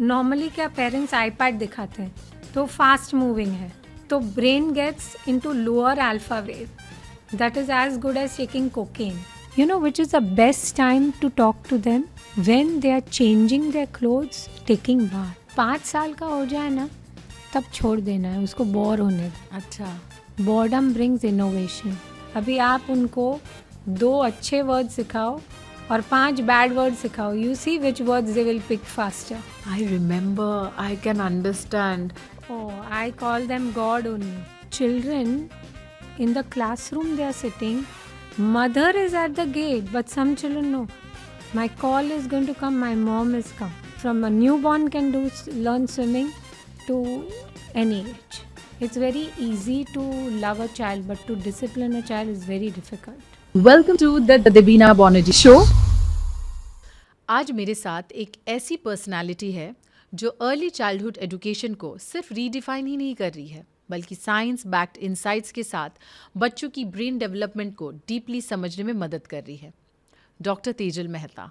Normally क्या parents iPad दिखाते हैं तो फास्ट मूविंग है, तो brain gets into lower alpha wave that is as good as taking cocaine. You know which is the best time to talk to them? When they are changing their clothes, taking bath. 5 साल का हो जाए ना तब छोड़ देना है, उसको बोर होने दो. अच्छा. Boredom brings innovation. अभी आप उनको 2 अच्छे वर्ड सिखाओ और 5 बैड वर्ड सिखाओ. You see which words they will pick faster. I remember, I can understand. Oh, I call them God only. Children in the classroom they are sitting. Mother is at the gate, but some children know. My call is going to come. My mom is come. From a newborn can learn swimming to any age. It's very easy to love a child, but to discipline a child is very difficult. Welcome to the Debina Banerjee Show. आज मेरे साथ एक ऐसी personality है जो early childhood education को सिर्फ redefine ही नहीं कर रही है, बल्कि साइंस बैक्ड इनसाइट्स के साथ बच्चों की ब्रेन डेवलपमेंट को डीपली समझने में मदद कर रही है. डॉक्टर तेजल मेहता,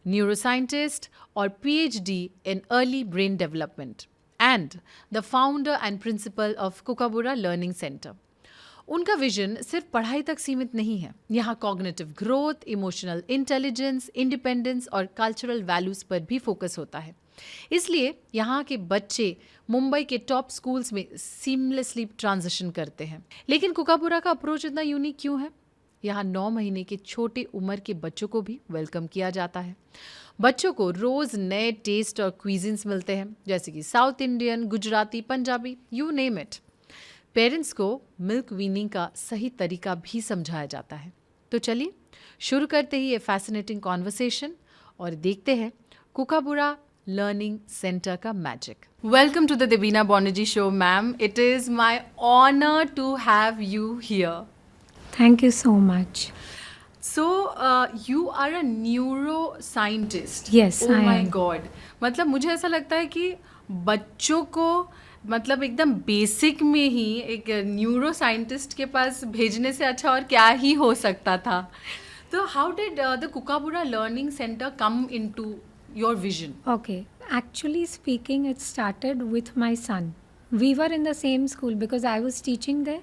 न्यूरोसाइंटिस्ट और PhD in early brain development and the founder and principle of Kookaburra learning centre. उनका विजन सिर्फ पढ़ाई तक सीमित नहीं है. यहाँ cognitive growth, emotional intelligence, independence और कल्चरल वैल्यूज़ पर भी फोकस होता है. इसलिए यहाँ के बच्चे मुंबई के टॉप स्कूल्स में सीमलेसली ट्रांजिशन करते हैं. लेकिन कुकाबुरा का अप्रोच इतना यूनिक क्यों है? यहाँ 9 महीने के छोटे उम्र के बच्चों को भी वेलकम किया जाता है. बच्चों को रोज़ नए टेस्ट और क्विजिन्स मिलते हैं, जैसे कि south Indian, Gujarati, Punjabi, you name it. Parents को मिल्क वीनिंग का सही तरीका भी समझाया जाता है. तो चलिए शुरू करते ही ये फैसिनेटिंग कॉन्वर्सेशन और देखते हैं कुकाबुरा लर्निंग सेंटर का magic. Welcome to the Debina Banerjee show, ma'am. It is my honour to have you here. Thank you so much. So, you are a neuroscientist. Yes, oh I my am. God. मतलब मुझे ऐसा लगता है कि बच्चों को मतलब एकदम बेसिक में ही एक न्यूरो साइंटिस्ट के पास भेजने से अच्छा और क्या ही हो सकता था. तो how did the Kookaburra learning centre come into your vision? Okay, actually speaking, it started with my son. We were in the same school because I was teaching there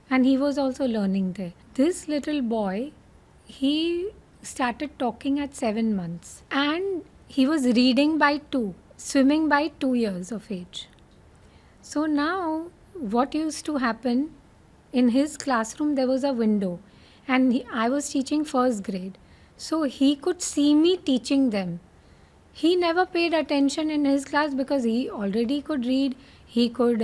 and he was also learning there. This little boy, he started talking at 7 months and he was reading by 2, swimming by 2 years of age. So now what used to happen, in his classroom there was a window and I was teaching first grade. So he could see me teaching them. He never paid attention in his class because he already could read, he could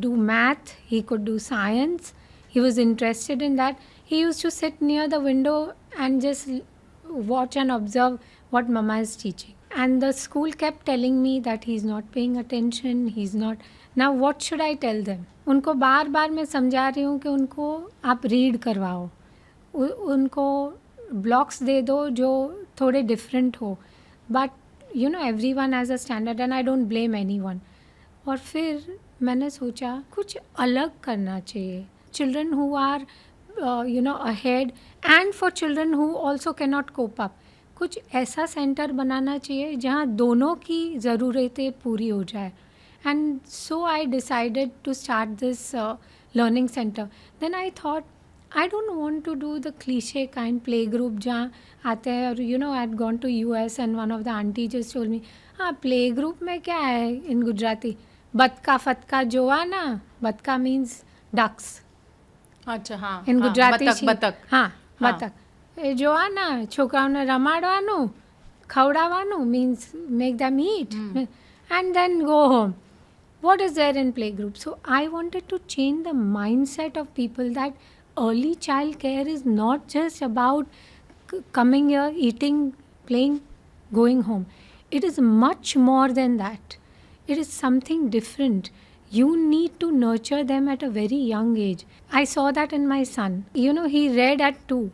do math, he could do science. He was interested in that. He used to sit near the window and just watch and observe what mama is teaching. And the school kept telling me that he's not paying attention, he's not. Now what should I tell them? उनको बार बार मैं समझा रही हूँ कि उनको आप read करवाओ, उनको ब्लॉक्स दे दो जो थोड़े डिफरेंट हो. But you know everyone has a standard and I don't blame anyone. और फिर मैंने सोचा कुछ अलग करना चाहिए. Children who are ahead and for children who also cannot cope up. कुछ ऐसा सेंटर बनाना चाहिए जहाँ दोनों की ज़रूरतें पूरी हो जाए. And so I decided to start this learning center. Then I thought, I don't want to do the cliche kind play group जहाँ आते हैं और I had gone to US and one of the auntie just told me, हाँ play group में क्या है in Gujarati? बतका फतका जोआना. बतका means ducks. अच्छा, हाँ. In Gujarati બતક. હા બતક. એ જોવાના છોકરાઓને રમાડવાનું, ખવડાવવાનું means make them eat and then go home. What is there in playgroup? So I wanted to change the mindset of people that early child care is not just about coming here, eating, playing, going home. It is much more than that. It is something different. You need to nurture them at a very young age. I saw that in my son. He read at 2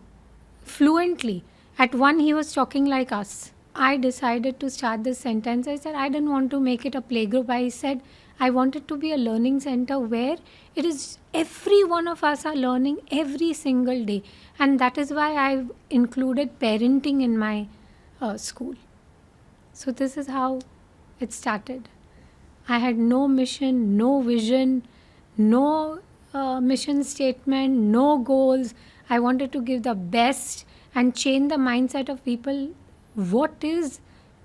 fluently. At 1 he was talking like us. I decided to start this sentence. I said I didn't want to make it a playgroup. I said I wanted to be a learning center where it is every one of us are learning every single day. And that is why I've included parenting in my school. So this is how it started. I had no mission, no vision, no mission statement, no goals. I wanted to give the best and change the mindset of people. What is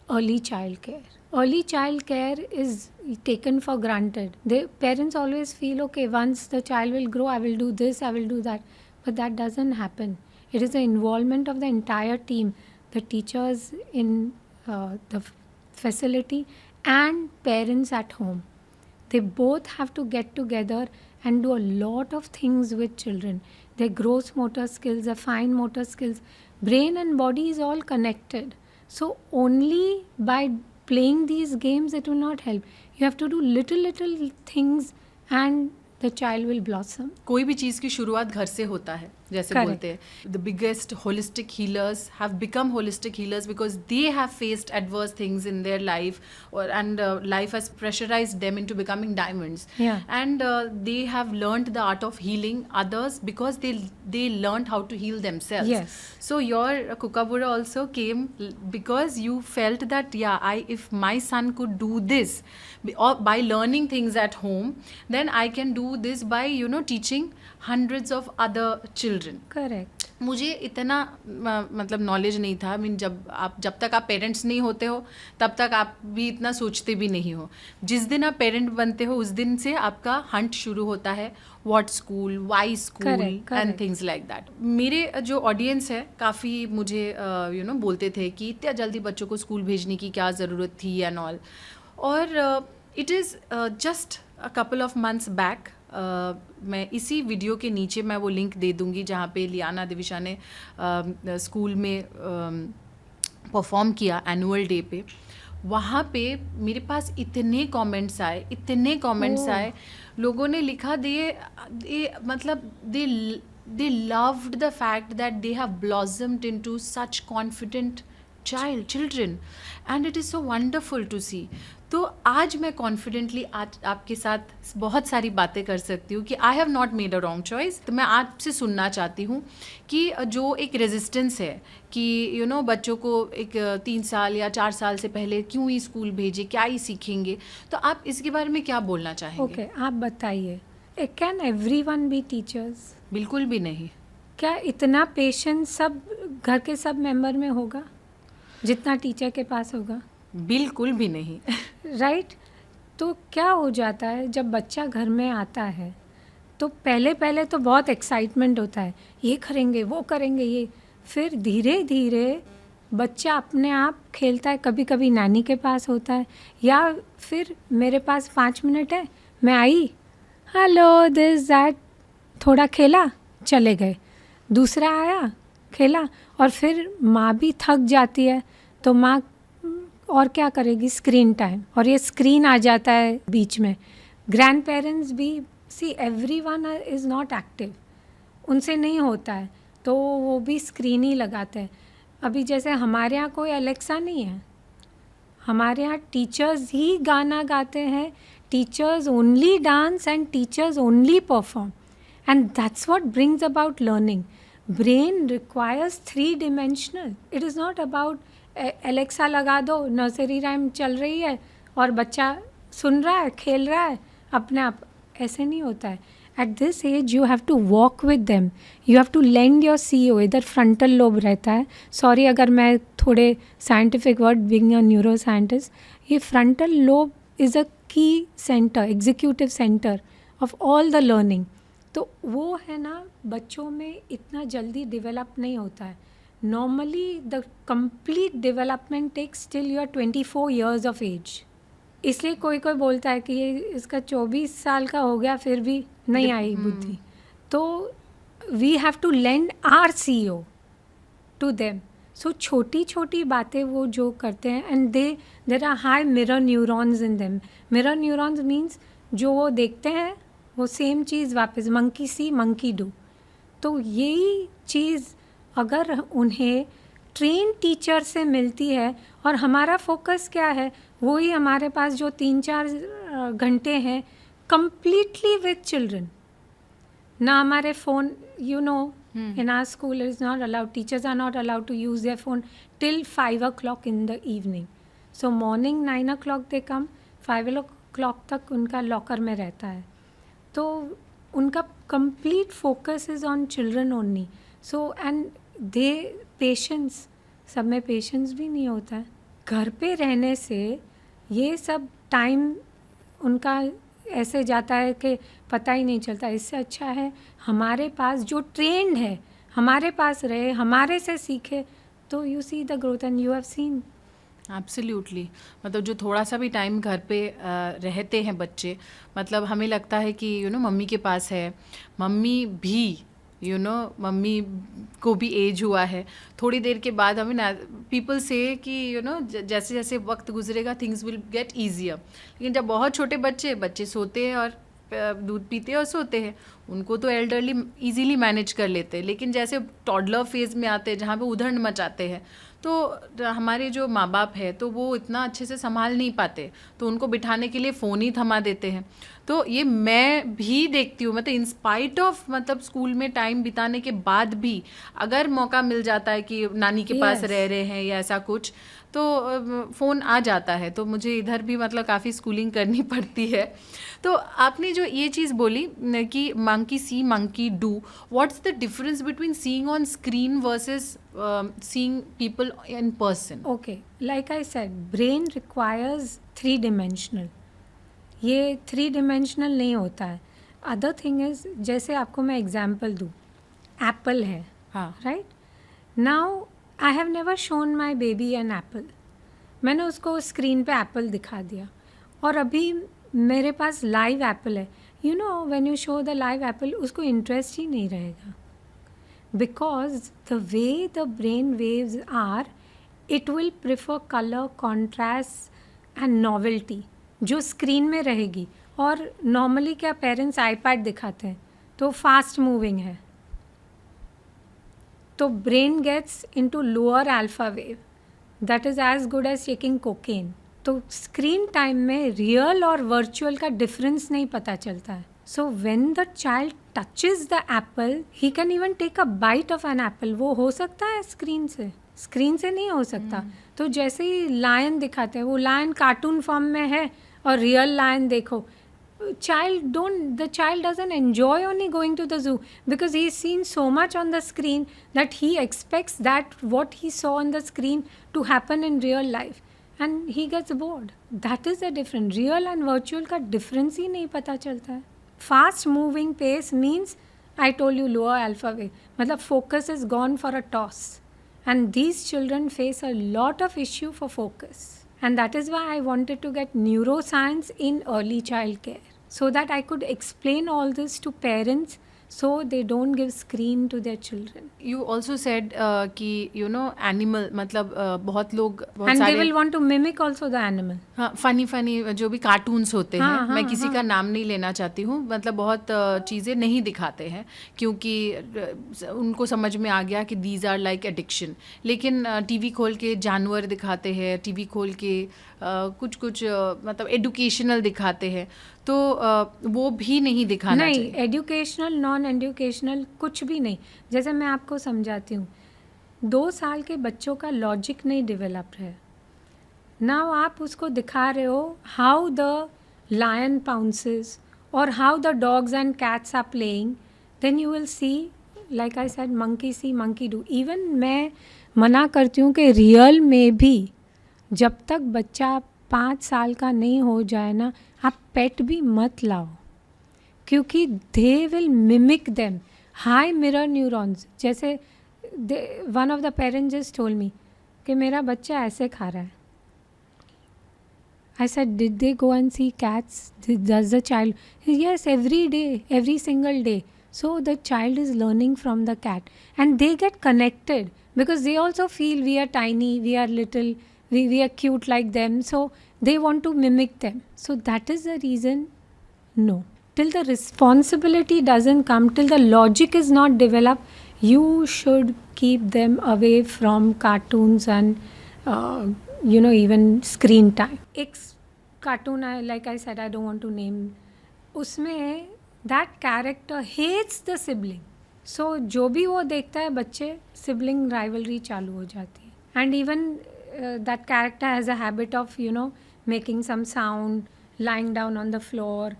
early child care? Early child care is taken for granted. The parents always feel, okay, once the child will grow, I will do this, I will do that. But that doesn't happen. It is the involvement of the entire team, the teachers in the facility and parents at home. They both have to get together and do a lot of things with children. Their gross motor skills, their fine motor skills, brain and body is all connected. So only by playing these games it will not help. You have to do little things and the child will blossom. कोई भी चीज़ की शुरुआत घर से होता है, जैसे Correct. बोलते हैं the biggest holistic healers have become holistic healers because they have faced adverse things in their life and life has pressurised them into becoming diamonds Yeah. and they have learned the art of healing others because they learned how to heal themselves. Yes. So your Kookaburra also came because you felt that if my son could do this or by learning things at home, then I can do this by teaching hundreds of other children. Correct. मुझे इतना मतलब knowledge नहीं था. Mean जब तक आप parents नहीं होते हो तब तक आप भी इतना सोचते भी नहीं हो. जिस दिन आप पेरेंट बनते हो उस दिन से आपका हंट शुरू होता है. What school, why school and things like that. मेरे जो ऑडियंस है काफ़ी मुझे बोलते थे कि इतना जल्दी बच्चों को स्कूल भेजने की क्या ज़रूरत थी एंड ऑल. और it is just a couple of months back, मैं इसी वीडियो के नीचे मैं वो लिंक दे दूँगी जहाँ पे लियाना दिविशा ने स्कूल में परफॉर्म किया एनुअल डे पे. वहाँ पे मेरे पास इतने कमेंट्स आए, लोगों ने लिखा they loved the fact that they have blossomed into such confident children and it is so wonderful to see. तो आज मैं कॉन्फिडेंटली आज आपके साथ बहुत सारी बातें कर सकती हूँ कि I have not made a wrong choice. तो मैं आपसे सुनना चाहती हूँ कि जो एक रेजिस्टेंस है कि बच्चों को एक 3 साल या 4 साल से पहले क्यों ही स्कूल भेजे, क्या ही सीखेंगे, तो आप इसके बारे में क्या बोलना चाहेंगे? ओके, आप बताइए, कैन एवरीवन बी टीचर्स? बिल्कुल भी नहीं. क्या इतना पेशेंस सब घर के सब मेंबर में होगा जितना टीचर के पास होगा? बिल्कुल भी नहीं. राइट. तो क्या हो जाता है जब बच्चा घर में आता है तो पहले तो बहुत एक्साइटमेंट होता है, ये करेंगे वो करेंगे ये. फिर धीरे धीरे बच्चा अपने आप खेलता है. कभी कभी नानी के पास होता है या फिर मेरे पास 5 मिनट है, मैं आई, हेलो दिस दैट, थोड़ा खेला, चले गए. दूसरा आया, खेला, और फिर माँ भी थक जाती है तो माँ और क्या करेगी, स्क्रीन टाइम, और ये स्क्रीन आ जाता है बीच में. ग्रैंड पेरेंट्स भी, see everyone is not active, उनसे नहीं होता है तो वो भी स्क्रीन ही लगाते हैं. अभी जैसे हमारे यहाँ कोई एलेक्सा नहीं है, हमारे यहाँ टीचर्स ही गाना गाते हैं, teachers only dance and teachers only perform, and that's what brings about learning. Brain requires 3 dimensional. It is not about Alexa लगा दो, नर्सरी राइम चल रही है और बच्चा सुन रहा है, खेल रहा है अपने आप. ऐसे नहीं होता है. At this age you have to walk with them, you have to lend your CEO. इधर फ्रंटल लोब रहता है. सॉरी अगर मैं थोड़े scientific word, being a neuroscientist, ये frontal lobe is a key centre, executive centre of all the learning. तो वो है ना, बच्चों में इतना जल्दी डेवलप नहीं होता है. Normally the complete development takes till you are 24 years of age. इसलिए कोई बोलता है कि ये इसका 24 साल का हो गया फिर भी नहीं आई बुद्धि. तो we have to lend our CEO to them. So छोटी छोटी बातें वो जो करते हैं, and there are high mirror neurons in them. Mirror neurons means जो वो देखते हैं वो सेम चीज़ वापस, मंकी सी मंकी डू. तो यही चीज़ अगर उन्हें ट्रेन टीचर से मिलती है, और हमारा फोकस क्या है, वही हमारे पास जो 3-4 घंटे हैं completely with children. ना हमारे phone, in our school it is not allowed, teachers are not allowed to use their phone till 5 o'clock in the evening. So morning 9 o'clock they come, 5 o'clock तक उनका लॉकर में रहता है. तो उनका complete focus is on children only. So and they patience, सब में patience भी नहीं होता है. घर पे रहने से ये सब टाइम उनका ऐसे जाता है कि पता ही नहीं चलता. इससे अच्छा है हमारे पास जो ट्रेंड है हमारे पास रहे, हमारे से सीखे, तो you see the growth and you have seen. Absolutely. मतलब जो थोड़ा सा भी टाइम घर पे रहते हैं बच्चे, मतलब हमें लगता है कि मम्मी के पास है, मम्मी भी मम्मी को भी एज हुआ है. थोड़ी देर के बाद हमें ना पीपल से कि जैसे जैसे वक्त गुजरेगा थिंग्स विल गेट ईजियर. लेकिन जब बहुत छोटे बच्चे सोते हैं और दूध पीते हैं और सोते हैं, उनको तो एल्डरली इजीली मैनेज कर लेते हैं. लेकिन जैसे टॉडलर फेज़ में आते हैं जहाँ पे उधड़ मचाते हैं, तो हमारे जो माँ बाप है तो वो इतना अच्छे से संभाल नहीं पाते, तो उनको बिठाने के लिए फ़ोन ही थमा देते हैं. तो ये मैं भी देखती हूँ, मतलब इंस्पाइट ऑफ मतलब स्कूल में टाइम बिताने के बाद भी अगर मौका मिल जाता है कि नानी के पास Yes. रह रहे हैं या ऐसा कुछ, तो फ़ोन आ जाता है. तो मुझे इधर भी मतलब काफ़ी स्कूलिंग करनी पड़ती है. तो आपने जो ये चीज़ बोली कि monkey see monkey do, what's the difference between seeing on screen versus seeing people in person? Okay, like I said, brain requires 3 dimensional. ये 3 dimensional नहीं होता है. अदर थिंग इज, जैसे आपको मैं एग्जाम्पल दूँ, एप्पल है, हाँ. Right. Now I have never shown my baby an apple. मैंने उसको स्क्रीन पे एप्पल दिखा दिया और अभी मेरे पास लाइव एप्पल है. You know when you show the live Apple, उसको इंटरेस्ट ही नहीं रहेगा. Because the way the brain waves are, it will prefer color, contrast and novelty जो स्क्रीन में रहेगी. और नॉर्मली क्या पेरेंट्स आईपैड दिखाते हैं तो फास्ट मूविंग है, तो brain gets into lower alpha wave, that is as good as taking cocaine. तो स्क्रीन टाइम में रियल और वर्चुअल का डिफरेंस नहीं पता चलता है. So when the child touches the apple, he can even take a bite of an apple. वो हो सकता है स्क्रीन से नहीं हो सकता. तो जैसे ही लायन दिखाते हैं, वो लायन कार्टून फॉर्म में है और रियल लायन देखो, the child doesn't enjoy only going to the zoo because he's seen so much on the screen that he expects that what he saw on the screen to happen in real life and he gets bored. That is the difference. Real and virtual का difference ही नहीं पता चलता है. Fast moving pace means I told you lower alpha wave, मतलब focus is gone for a toss, and these children face a lot of issue for focus. And that is why I wanted to get neuroscience in early child care, so that I could explain all this to parents so they don't give screen to their children. You also said कि animal, मतलब बहुत लोग बहुत And they सारे will want to mimic also the animal. हाँ, funny जो भी cartoons होते हैं, हाँ, मैं हाँ, किसी हाँ. का नाम नहीं लेना चाहती हूँ, मतलब बहुत चीज़ें नहीं दिखाते हैं क्योंकि उनको समझ में आ गया कि दीज आर लाइक एडिक्शन. लेकिन टीवी खोल के जानवर दिखाते हैं, टीवी खोल के कुछ मतलब एडुकेशनल दिखाते हैं, तो वो भी नहीं दिखाना नहीं, चाहिए. एजुकेशनल नॉन एजुकेशनल कुछ भी नहीं. जैसे मैं आपको समझाती हूँ, 2 साल के बच्चों का लॉजिक नहीं डेवलप है. नाउ आप उसको दिखा रहे हो हाउ द लायन पाउंसेस और how the dogs and cats are playing, then you will see, like I said, monkey see monkey do. Even मैं मना करती हूँ कि रियल में भी जब तक बच्चा 5 साल का नहीं हो जाए ना, आप पेट भी मत लाओ, क्योंकि they will mimic them. High mirror neurons, जैसे one of the parents just told me कि मेरा बच्चा ऐसे खा रहा है. I said, did they go and see cats? Does the child? Yes, every day, every single day. So the child is learning from the cat, and they get connected because they also feel we are tiny, we are little, we are cute like them. So they want to mimic them. So that is the reason. No, till the responsibility doesn't come, till the logic is not developed, you should keep them away from cartoons and even screen time. एक cartoon है, like I said, I don't want to name, उसमें that character hates the sibling. So जो भी वो देखता है बच्चे, sibling rivalry चालू हो जाती है. And even that character has a habit of, making some sound, lying down on the floor.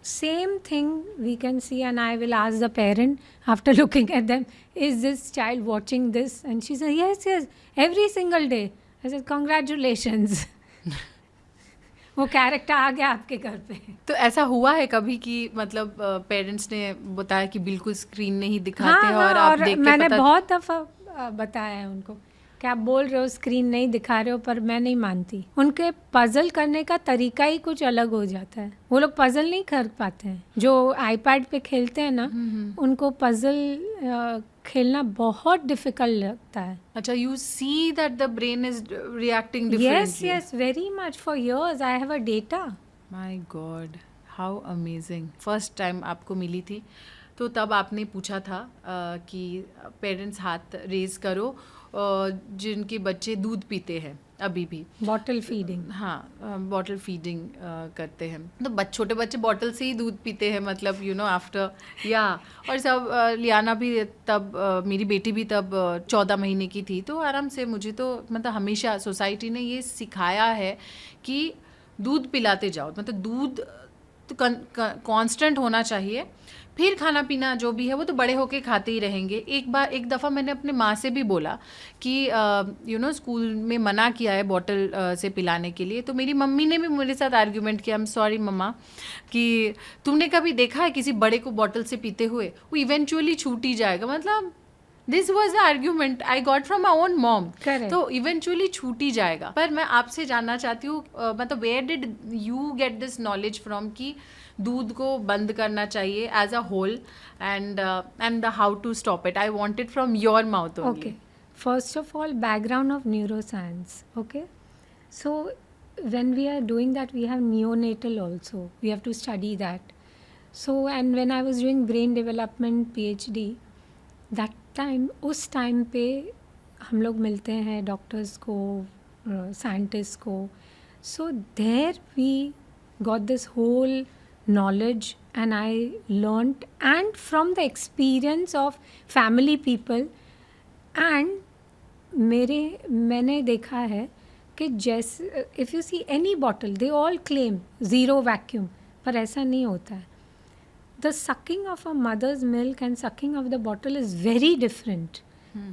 Same thing we can see, and I will ask the parent after looking at them, is this child watching this? And she said, yes, every single day. I said, congratulations. वो character आ गया आपके घर पे. तो ऐसा हुआ है कभी कि मतलब पेरेंट्स ने बताया कि बिल्कुल स्क्रीन नहीं दिखाते हैं और आप देख के मैंने पता बहुत दफ़ा बताया है उनको कि आप बोल रहे हो स्क्रीन नहीं दिखा रहे हो, पर मैं नहीं मानती. उनके पजल करने का तरीका ही कुछ अलग हो जाता है. वो लोग पजल नहीं कर पाते हैं. जो आईपैड पे खेलते हैं ना, उनको पजल खेलना बहुत डिफिकल्ट लगता है. अच्छा, you see that the brain is reacting differently. yes very much. for years I have a data. My God, how amazing. First time आपको मिली थी तो तब आपने पूछा था कि पेरेंट्स हाथ रेज करो जिनके बच्चे दूध पीते हैं अभी भी. Bottle feeding. हाँ, बॉटल फीडिंग करते हैं. तो छोटे बच्चे बॉटल से ही दूध पीते हैं, मतलब आफ्टर या. और सब लियाना भी तब मेरी बेटी भी तब 14 महीने की थी. तो आराम से मुझे तो मतलब हमेशा सोसाइटी ने ये सिखाया है कि दूध पिलाते जाओ, मतलब दूध कांस्टेंट होना चाहिए. फिर खाना पीना जो भी है वो तो बड़े होके खाते ही रहेंगे. एक दफ़ा मैंने अपने माँ से भी बोला कि स्कूल में मना किया है बॉटल से पिलाने के लिए. तो मेरी मम्मी ने भी मेरे साथ आर्ग्यूमेंट किया, आई एम सॉरी मम्मा, कि तुमने कभी देखा है किसी बड़े को बॉटल से पीते हुए? वो इवेंचुअली छूट ही जाएगा. मतलब this was the argument I got from my own mom. तो इवेंचुअली छूट ही जाएगा. पर मैं आपसे जानना चाहती हूँ, मतलब where did you get this knowledge from कि दूध को बंद करना चाहिए as a whole and the how to stop it? I want it from your mouth only. Okay. First of all, background of neuroscience. Okay. So when we are doing that, we have neonatal also. We have to study that. So, and when I was doing brain development PhD, that time, उस time पे हम लोग मिलते हैं doctors को, scientist को. So there we got this whole knowledge, and I learnt, and from the experience of family people. And मैंने देखा है कि जैसे if you see any bottle, they all claim zero vacuum, पर ऐसा नहीं होता है. The sucking of a mother's milk and sucking of the bottle is very different.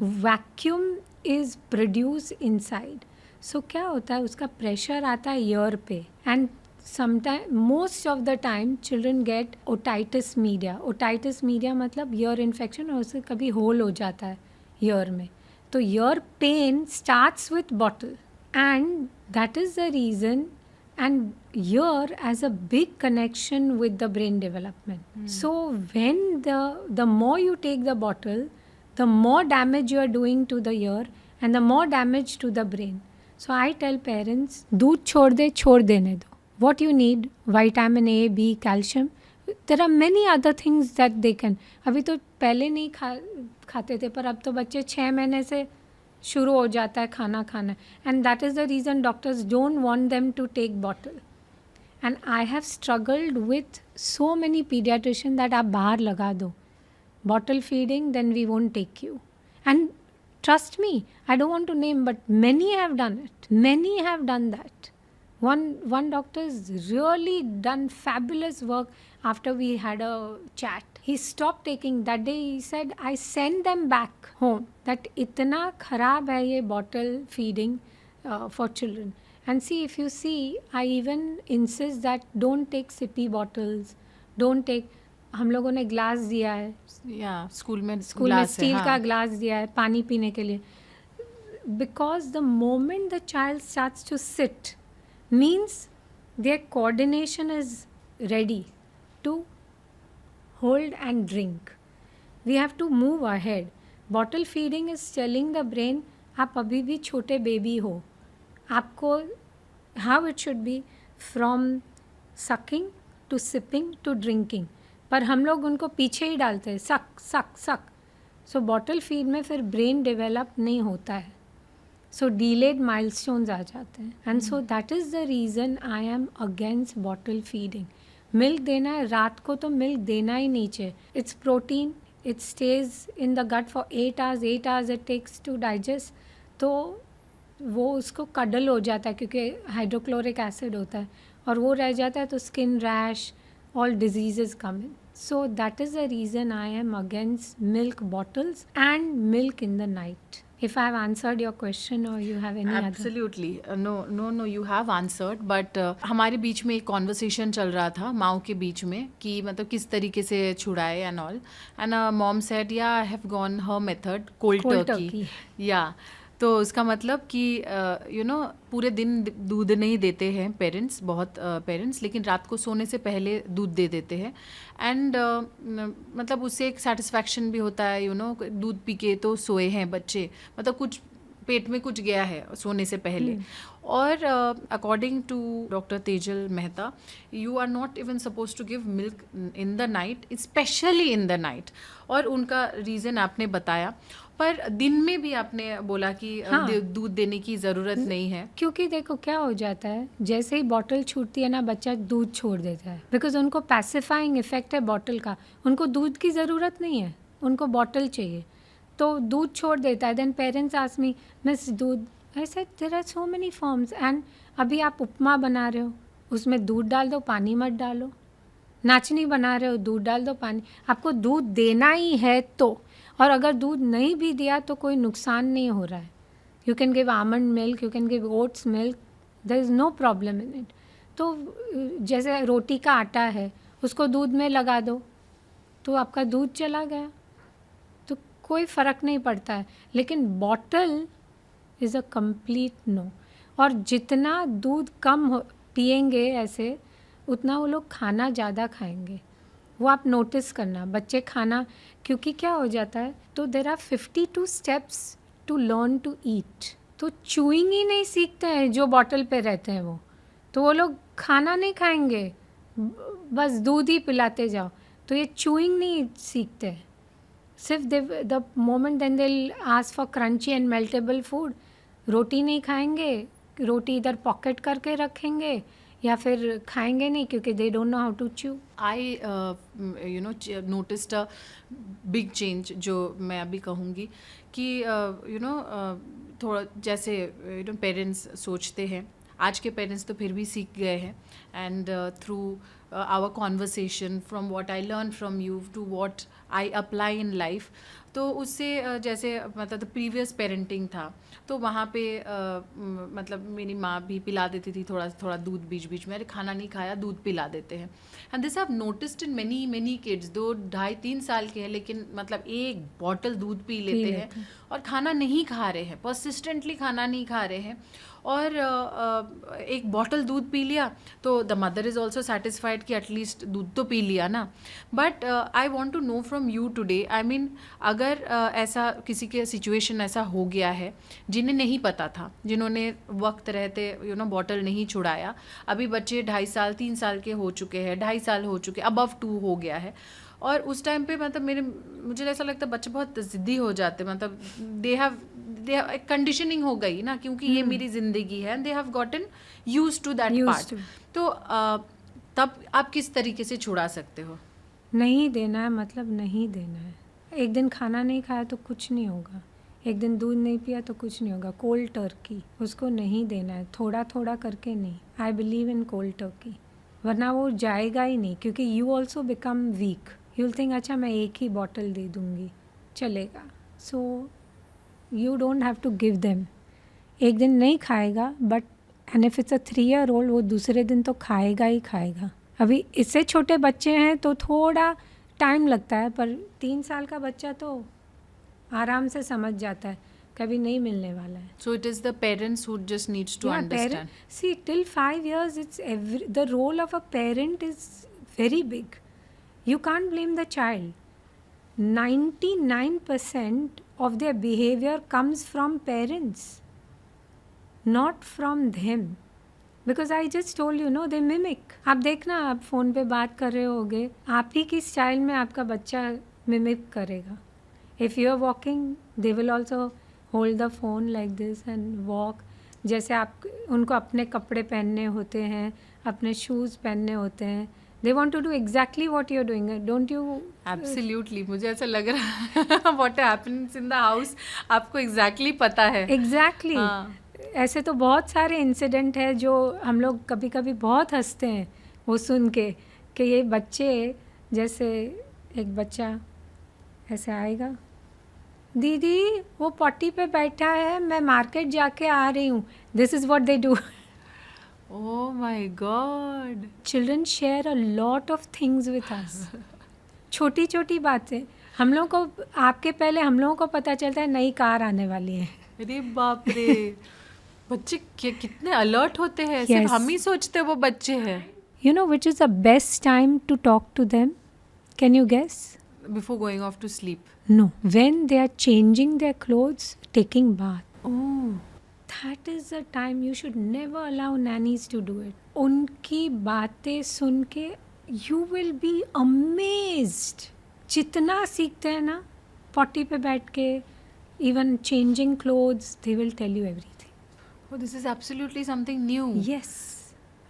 Vacuum is produce inside. So क्या होता है, उसका प्रेशर आता है ईयर पे, and sometime most of the time children get otitis media. Otitis media मतलब ear infection, और उससे कभी होल हो जाता है ईयर में. तो ear pain starts with bottle, and that is the reason. And ear has a big connection with the brain development. So when the more you take the bottle, the more damage you are doing to the ear, and the more damage to the brain. So I tell parents, दूध छोड़ देने दो. What you need, vitamin A, B, calcium. There are many other things that they can. अभी तो पहले नहीं खाते थे, पर अब तो बच्चे 6 महीने से शुरू हो जाता है खाना खाना. And that is the reason doctors don't want them to take bottle. And I have struggled with so many paediatrician that आप बाहर लगा दो bottle feeding, then we won't take you. And trust me, I don't want to name, but many have done it. Many have done that. One doctor has really done fabulous work after we had a chat. He stopped taking that day. He said, I sent them back home. That इतना खराब है ये bottle feeding for children. And see, if you see, I even insist that don't take sippy bottles. Don't take. हम लोगों ने glass दिया है. School में स्टील का ग्लास दिया है पानी पीने के लिए. Because the moment the child starts to sit, means their coordination is ready to hold and drink. We have to move ahead. Bottle feeding is telling the brain, आप अभी भी छोटे बेबी हो. आपको how it should be from sucking to sipping to drinking. पर हम लोग उनको पीछे ही डालते हैं, सक सक सक. सो बॉटल फीड में फिर ब्रेन डेवलप नहीं होता है. सो डीलेड माइलस्टोन्स आ जाते हैं. And so that is the reason I am against bottle feeding. Milk देना है, रात को तो मिल्क देना ही नहीं चाहिए. It's protein, it stays in the gut for 8 hours. 8 hours it takes to digest. तो वो उसको कडल हो जाता है क्योंकि हाइड्रोक्लोरिक एसिड होता है और वो रह जाता है तो skin rash all diseases come in. So that is the reason I am against milk bottles and milk in the night. If I have answered your question or you have any other. Absolutely. No, you have answered. But हमारे बीच में एक conversation चल रहा था माओ के बीच में कि मतलब किस तरीके से छुड़ाए and all. And mom said ya I have gone her method cold turkey. या तो उसका मतलब कि पूरे दिन दूध नहीं देते हैं पेरेंट्स, बहुत पेरेंट्स, लेकिन रात को सोने से पहले दूध दे देते हैं. एंड मतलब उससे एक सेटिस्फैक्शन भी होता है, दूध पी के तो सोए हैं बच्चे, मतलब कुछ पेट में कुछ गया है सोने से पहले. और according to doctor Tejal Mehta, you are not even suppose to give milk in the night, specially in the night. और उनका रीज़न आपने बताया, पर दिन में भी आपने बोला कि दूध देने की ज़रूरत नहीं है. क्योंकि देखो क्या हो जाता है, जैसे ही बॉटल छूटती है ना बच्चा दूध छोड़ देता है, बिकॉज उनको पैसिफाइंग इफेक्ट है बॉटल का. उनको दूध की ज़रूरत नहीं है, उनको बॉटल चाहिए, तो दूध छोड़ देता है. Then parents ask me, miss दूध, I said there are so many forms. And अभी आप उपमा बना रहे हो, उसमें दूध डाल दो, पानी मत डालो. नाचनी बना रहे हो, दूध डाल दो, पानी. आपको दूध देना ही है तो, और अगर दूध नहीं भी दिया तो कोई नुकसान नहीं हो रहा है. You can give almond milk, you can give oats milk, there is no problem in it. तो जैसे रोटी का आटा है, उसको दूध में लगा दो तो आपका दूध चला गया, तो कोई फ़र्क नहीं पड़ता है. लेकिन bottle is a complete no. और जितना दूध कम पिएंगे ऐसे, उतना वो लोग खाना ज़्यादा खाएंगे. वो आप नोटिस करना, बच्चे खाना, क्योंकि क्या हो जाता है, तो there are 52 steps to learn to eat. तो चूइंग ही नहीं सीखते हैं जो बॉटल पे रहते हैं वो वो लोग खाना नहीं खाएंगे, बस दूध ही पिलाते जाओ. तो ये चूइंग नहीं सीखते हैं, सिर्फ the moment then they ask for crunchy and meltable food. रोटी नहीं खाएंगे, रोटी इधर पॉकेट करके रखेंगे या फिर खाएंगे नहीं क्योंकि they don't know how to chew. I noticed a big change, जो मैं अभी कहूँगी कि थोड़ा जैसे पेरेंट्स सोचते हैं, आज के पेरेंट्स तो फिर भी सीख गए हैं. And through our conversation, from what I learn from you to what I apply in life, तो उससे जैसे मतलब प्रीवियस पेरेंटिंग था, तो वहाँ पे मतलब मेरी माँ भी पिला देती थी थोड़ा थोड़ा दूध बीच बीच में. अरे खाना नहीं खाया, दूध पिला देते हैं. And this have noticed in many kids, 2-2.5-3 साल के हैं, लेकिन मतलब एक बॉटल दूध पी लेते हैं और खाना नहीं खा रहे हैं, परसिस्टेंटली खाना नहीं खा रहे हैं. और एक बॉटल दूध पी लिया तो the mother is also satisfied कि एटलीस्ट दूध तो पी लिया ना. But I want to know from you today, I mean अगर ऐसा किसी के सिचुएशन ऐसा हो गया है जिन्हें नहीं पता था, जिन्होंने वक्त रहते बॉटल नहीं छुड़ाया, अभी बच्चे 2.5 साल 3 साल के हो चुके हैं, 2.5 साल हो चुके, अबव 2 हो गया है, और उस टाइम पे मतलब मुझे ऐसा लगता है बच्चे बहुत ज़िद्दी हो जाते, मतलब दे हैव एक कंडीशनिंग हो गई ना, क्योंकि ये मेरी ज़िंदगी है, and they have gotten use to that part. तो तब आप किस तरीके से छुड़ा सकते हो? नहीं देना है, मतलब नहीं देना है. एक दिन खाना नहीं खाया तो कुछ नहीं होगा, एक दिन दूध नहीं पिया तो कुछ नहीं होगा. कोल्ड टर्की उसको नहीं देना है, थोड़ा थोड़ा करके नहीं. I believe in cold turkey, वरना वो जाएगा ही नहीं, क्योंकि you also become weak. You will think अच्छा मैं एक ही बॉटल दे दूँगी, चलेगा. So you don't have to give them. एक दिन नहीं खाएगा, but and if it's a 3-year-old, वो दूसरे दिन तो खाएगा ही खाएगा. अभी इससे छोटे बच्चे हैं तो थोड़ा टाइम लगता है, पर 3 साल का बच्चा तो आराम से समझ जाता है कभी नहीं मिलने वाला है. So it is the parents who just needs to understand. See, till 5 years, the role of a parent is very big. You can't blame the child. 99% of their behavior comes from parents, not from them. Because I just told you, no, they mimic. आप देखना, आप phone पे बात कर रहे होगे, आप ही की स्टाइल में आपका बच्चा मिमिक करेगा. If you are walking, they will also hold the phone like this and walk. जैसे आप उनको अपने कपड़े पहनने होते हैं, अपने शूज़ पहनने होते हैं, they want to do exactly what you're doing. Don't you? Absolutely. मुझे ऐसा लग रहा है what happens in the house आपको exactly पता है. Exactly. ऐसे तो बहुत सारे इंसिडेंट है जो हम लोग कभी कभी बहुत हंसते हैं वो सुन के कि ये बच्चे, जैसे एक बच्चा ऐसे आएगा, दीदी वो पॉटी पे बैठा है, मैं मार्केट जाके आ रही हूँ. This is what they do. Oh my God. Children share a lot of things with us. छोटी छोटी बातें हम लोग को, आपके पहले हम लोगों को पता चलता है नई कार आने वाली है. अरे बाप रे, बच्चे कितने अलर्ट होते हैं. सिर्फ Yes. हम ही सोचते हैं वो बच्चे हैं. You know which is the best time to talk to them? Can you guess? Before going off to sleep. No. When they are changing their clothes, taking bath. Oh. That is the time you should never allow nannies to do it. उनकी बातें सुन के you will be amazed. जितना सीखते हैं ना potty पे बैठ के, even changing clothes, they will tell you everything. Oh, this is absolutely something new. Yes.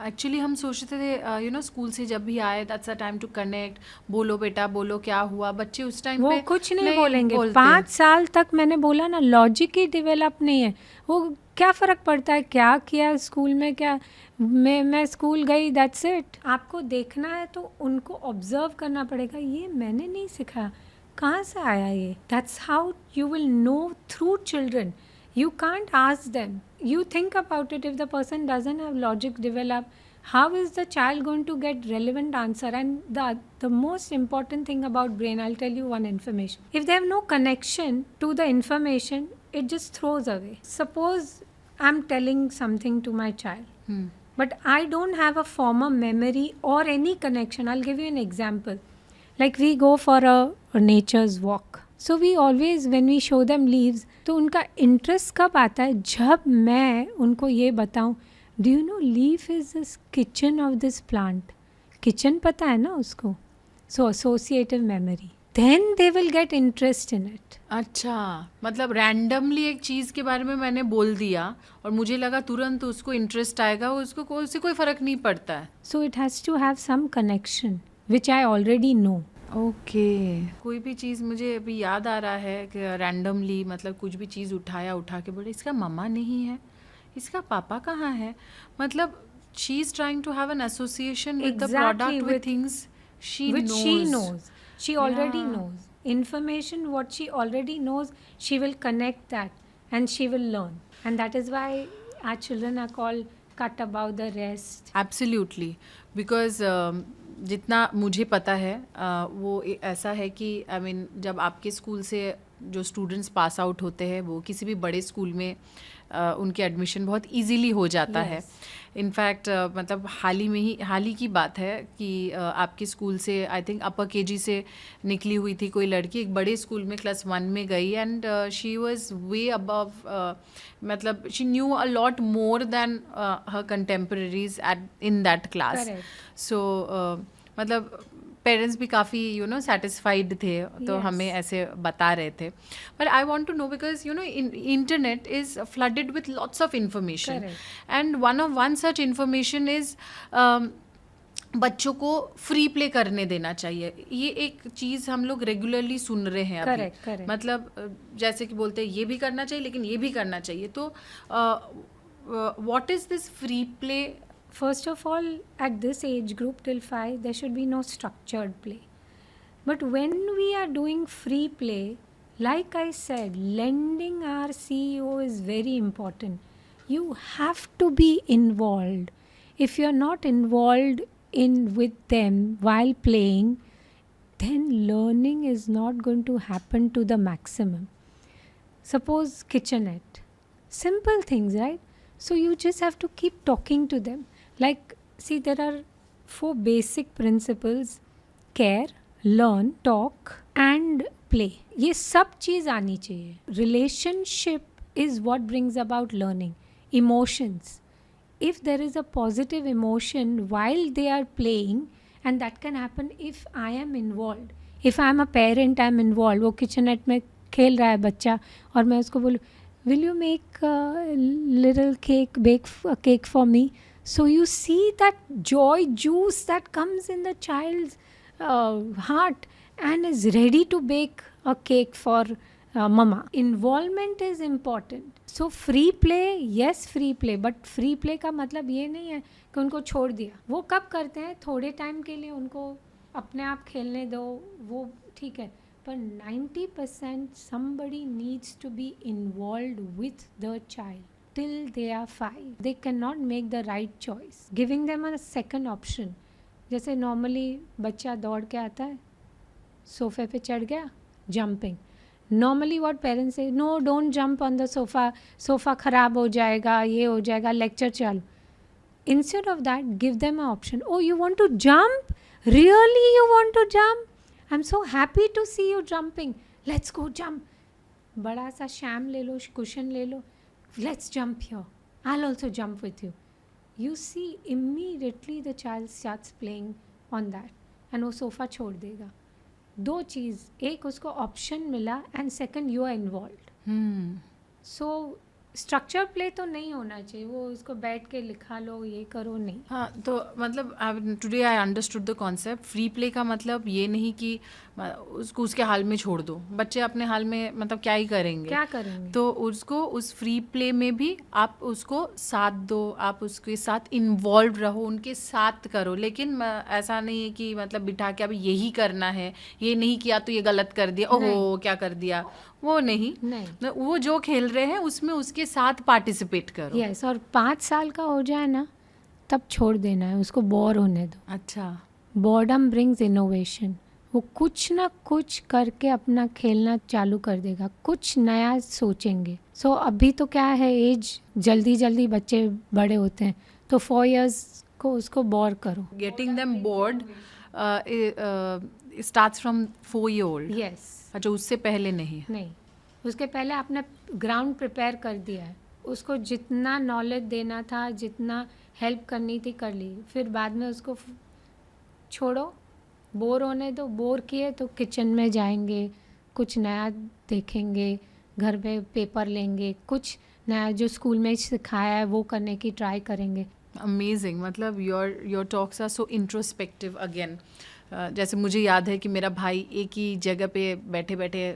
Actually हम सोचते थे स्कूल से जब भी आए that's a time to connect. बोलो बेटा बोलो क्या हुआ. बच्चे उस टाइम वो पे कुछ नहीं बोलेंगे. बोलते. 5 साल तक मैंने बोला ना, लॉजिक ही डेवलप नहीं है. वो क्या फ़र्क पड़ता है क्या किया स्कूल में, क्या मैं स्कूल गई, दैट्स इट. आपको देखना है तो उनको ऑब्जर्व करना पड़ेगा. ये मैंने नहीं सिखाया, कहाँ से आया ये. That's how you will know through children. You can't ask them. You think about it, if the person doesn't have logic develop, how is the child going to get relevant answer? And the most important thing about brain, I'll tell you one information. If they have no connection to the information, it just throws away. Suppose I'm telling something to my child, but I don't have a former memory or any connection. I'll give you an example. Like we go for a nature's walk. So we always, when we show them leaves, तो उनका interest कब आता है, जब मैं उनको ये बताऊं, do you know leaf is this kitchen of this plant. Kitchen पता है ना उसको. So associative memory, then they will get interest in it. अच्छा, मतलब रैंडमली एक चीज़ के बारे में मैंने बोल दिया और मुझे लगा तुरंत उसको इंटरेस्ट आएगा. उससे कोई फ़र्क नहीं पड़ता है. So it has to have some connection which I already know. Okay. कोई भी चीज़ मुझे अभी याद आ रहा है कि रैंडमली, मतलब कुछ भी चीज़ उठा के बोले इसका मम्मा नहीं है, इसका पापा कहाँ है. मतलब she is trying to have an association with the product, with things she knows. She already knows. Information, what she already knows, she will connect that and she will learn. And that is why our children are called cut above the rest. Absolutely. Because जितना मुझे पता है वो ऐसा है कि I mean जब आपके स्कूल से जो स्टूडेंट्स पास आउट होते हैं वो किसी भी बड़े स्कूल में उनके एडमिशन बहुत इजीली हो जाता है. इनफैक्ट मतलब हाल ही की बात है कि आपके स्कूल से आई थिंक अपर केजी से निकली हुई थी कोई लड़की, एक बड़े स्कूल में क्लास 1 में गई and she was way above, मतलब she knew a lot more than her contemporaries in that class. So मतलब पेरेंट्स भी काफ़ी सेटिस्फाइड थे. तो हमें ऐसे बता रहे थे. But I want to know because internet is flooded with lots of information and one such information is बच्चों को फ्री प्ले करने देना चाहिए. ये एक चीज़ हम लोग रेगुलरली सुन रहे हैं अभी. Correct. मतलब जैसे कि बोलते हैं ये भी करना चाहिए लेकिन ये भी करना चाहिए. तो what is this free play? First of all, at this age group till 5, there should be no structured play. But when we are doing free play, like I said, lending our CEO is very important. You have to be involved. If you're not involved with them while playing, then learning is not going to happen to the maximum. Suppose kitchenette. Simple things, right? So you just have to keep talking to them. Like, see, there are 4 basic principles: care, learn, talk and play. ये सब चीज़ आनी चाहिए. Relationship is what brings about learning. Emotions. If there is a positive emotion while they are playing, and that can happen if I am involved. If I am a parent, I am involved. वो kitchenette में खेल रहा है बच्चा और मैं उसको बोलूँ, will you make a little cake, bake a cake for me? So you see that joy juice that comes in the child's heart and is ready to bake a cake for mama. Involvement is important. So free play, yes free play, but free play का मतलब ये नहीं है कि उनको छोड़ दिया. वो कब करते हैं? थोड़े टाइम के लिए उनको अपने आप खेलने दो, वो ठीक है. पर 90% somebody needs to be involved with the child till they are 5. They cannot make the right choice. Giving them a second option. जैसे नॉर्मली बच्चा दौड़ के आता है, सोफे पे चढ़ गया, जंपिंग. नॉर्मली व्हाट पेरेंट्स से, no don't jump on the sofa, sofa ख़राब हो जाएगा, ये हो जाएगा, लेक्चर चालू. Instead of that give them a option. Oh you want to jump, really you want to jump, I am so happy to see you jumping, let's go jump. बड़ा सा शैम ले लो, कुशन ले लो, let's jump here, I will also jump with you. You see immediately the child starts playing on that and वो sofa छोड़ देगा. दो चीज़, एक उसको ऑप्शन मिला and second you are involved. So structure play तो नहीं होना चाहिए, वो उसको बैठ के लिखा लो, ये करो, नहीं. हाँ, तो मतलब today I understood the concept. Free play का मतलब ये नहीं कि उसको उसके हाल में छोड़ दो. बच्चे अपने हाल में मतलब क्या ही करेंगे, क्या करेंगे. तो उसको उस फ्री प्ले में भी आप उसको साथ दो, आप उसके साथ इन्वॉल्व रहो, उनके साथ करो. लेकिन ऐसा नहीं है कि मतलब बिठा के अभी यही करना है, ये नहीं किया तो ये गलत कर दिया, ओहो क्या कर दिया, वो नहीं. वो जो खेल रहे हैं उसमें उसके साथ पार्टिसिपेट करो. यस, और 5 साल का हो जाए ना तब छोड़ देना है, उसको बोर होने दो. अच्छा. Boredom brings innovation. वो कुछ ना कुछ करके अपना खेलना चालू कर देगा, कुछ नया सोचेंगे. सो अभी तो क्या है, एज जल्दी जल्दी बच्चे बड़े होते हैं, तो 4 years को उसको बोर करो. Getting them board starts from 4 year old. Yes. अच्छा, उससे पहले नहीं. नहीं, उसके पहले आपने ग्राउंड प्रिपेयर कर दिया है, उसको जितना नॉलेज देना था, जितना हेल्प करनी थी कर ली. फिर बाद में उसको छोड़ो, बोर होने दो. बोर किए तो किचन में जाएंगे, कुछ नया देखेंगे, घर पे पेपर लेंगे, कुछ नया जो स्कूल में सिखाया है वो करने की ट्राई करेंगे. अमेजिंग. मतलब your talks are so introspective again. जैसे मुझे याद है कि मेरा भाई एक ही जगह पे बैठे बैठे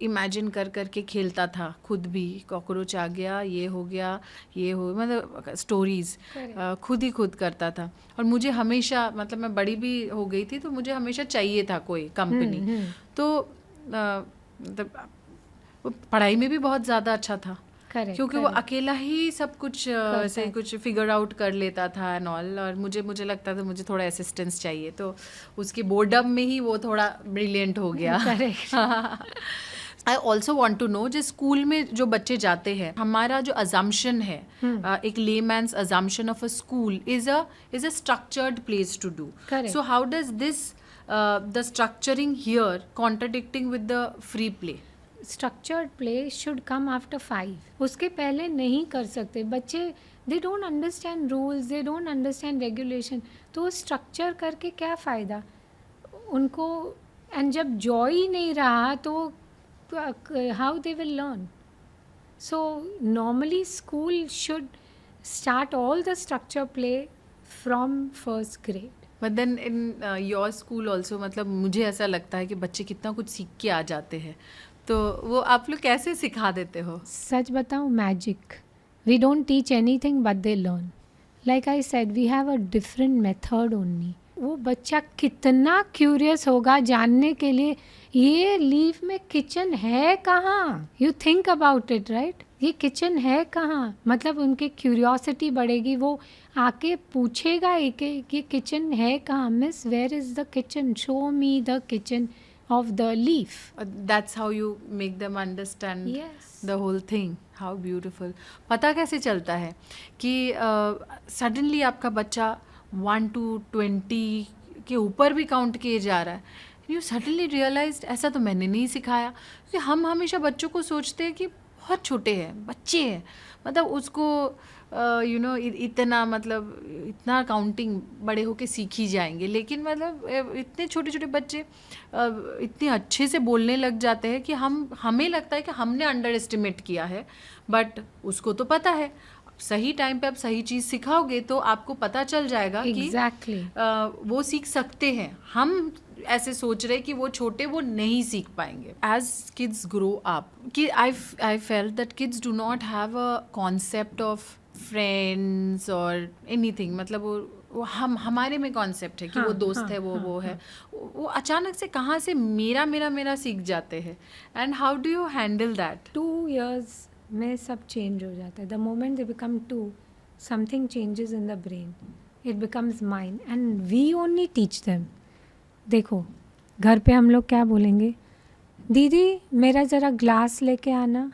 इमेजिन कर करके खेलता था, खुद भी कॉकरोच आ गया, ये हो गया, ये हो, मतलब स्टोरीज खुद करता था. और मुझे हमेशा, मतलब मैं बड़ी भी हो गई थी तो मुझे हमेशा चाहिए था कोई कंपनी. तो मतलब पढ़ाई में भी बहुत ज़्यादा अच्छा था. क्योंकि वो अकेला ही सब कुछ ऐसे कुछ फिगर आउट कर लेता था एंड ऑल. और मुझे लगता था मुझे थोड़ा असिस्टेंस चाहिए, तो उसके बोर्डम में ही वो थोड़ा ब्रिलियंट हो गया. I also want to know, जो स्कूल में जो बच्चे जाते हैं, हमारा जो अजम्पशन है, एक layman's assumption of a school is a structured place to do. So how does this the structuring here contradicting with the free play? Structured play should come after 5. उसके पहले नहीं कर सकते बच्चे. They don't understand rules, they don't understand regulation. तो structure करके क्या फ़ायदा उनको. एंड जब जॉय ही नहीं रहा तो how they will learn. So normally school should start all the structure play from 1st grade. But then in your school also, मतलब मुझे ऐसा लगता है कि बच्चे कितना कुछ सीख के आ जाते हैं, तो वो आप लोग कैसे सिखा देते हो? सच बताऊं, magic. We don't teach anything but they learn. Like I said, we have a different method only. वो बच्चा कितना क्यूरियस होगा जानने के लिए, ये लीफ में किचन है कहाँ. You think about it, right. ये किचन है कहाँ, मतलब उनकी क्यूरियोसिटी बढ़ेगी. वो आके पूछेगा कि किचन है कहाँ. Miss, where is the kitchen, show me the kitchen of the leaf. That's how you make them understand. Yes. The whole thing. How beautiful. पता कैसे चलता है कि सडनली आपका बच्चा 1 to 20 के ऊपर भी काउंट किए जा रहा है. यू सडनली रियलाइज्ड ऐसा तो मैंने नहीं सिखाया. क्योंकि हम हमेशा बच्चों को सोचते हैं कि बहुत छोटे हैं, बच्चे हैं, मतलब उसको यू नो इतना, मतलब इतना काउंटिंग बड़े होके सीख ही जाएंगे. लेकिन मतलब इतने छोटे छोटे बच्चे इतने अच्छे से बोलने लग जाते हैं कि हमें लगता है कि हमने अंडर एस्टिमेट किया है, बट उसको तो पता है. सही टाइम पे आप सही चीज़ सिखाओगे तो आपको पता चल जाएगा कि Exactly. वो सीख सकते हैं. हम ऐसे सोच रहे कि वो छोटे, वो नहीं सीख पाएंगे. एज किड्स ग्रो अप, कि I felt that kids do not have a concept of friends और एनीथिंग. मतलब वो हमारे में कॉन्सेप्ट है कि वो हाँ, दोस्त हाँ, है, हाँ, वो है. वो अचानक से कहाँ से मेरा सीख जाते हैं. And how do you handle that? 2 years में सब चेंज हो जाता है. The moment they become 2, something changes in the brain. It becomes mind and we only teach them. देखो, घर पे हम लोग क्या बोलेंगे, दीदी मेरा ज़रा ग्लास लेके आना,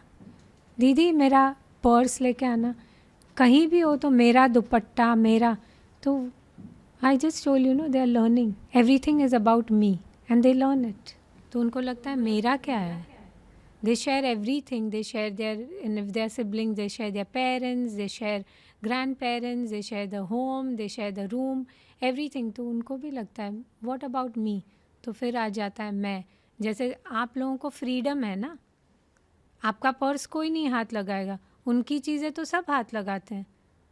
दीदी मेरा पर्स लेके आना. कहीं भी हो तो मेरा दुपट्टा, मेरा. तो I just told you know, they are learning. Everything is about me and they learn it. तो उनको लगता है मेरा क्या है. They share everything. They share their, and if they are siblings, they share their parents, they share grandparents, they share the home, they share the room, everything. तो उनको भी लगता है what about me. तो फिर आ जाता है मैं. जैसे आप लोगों को फ्रीडम है ना, आपका पर्स कोई नहीं हाथ लगाएगा, उनकी चीज़ें तो सब हाथ लगाते हैं.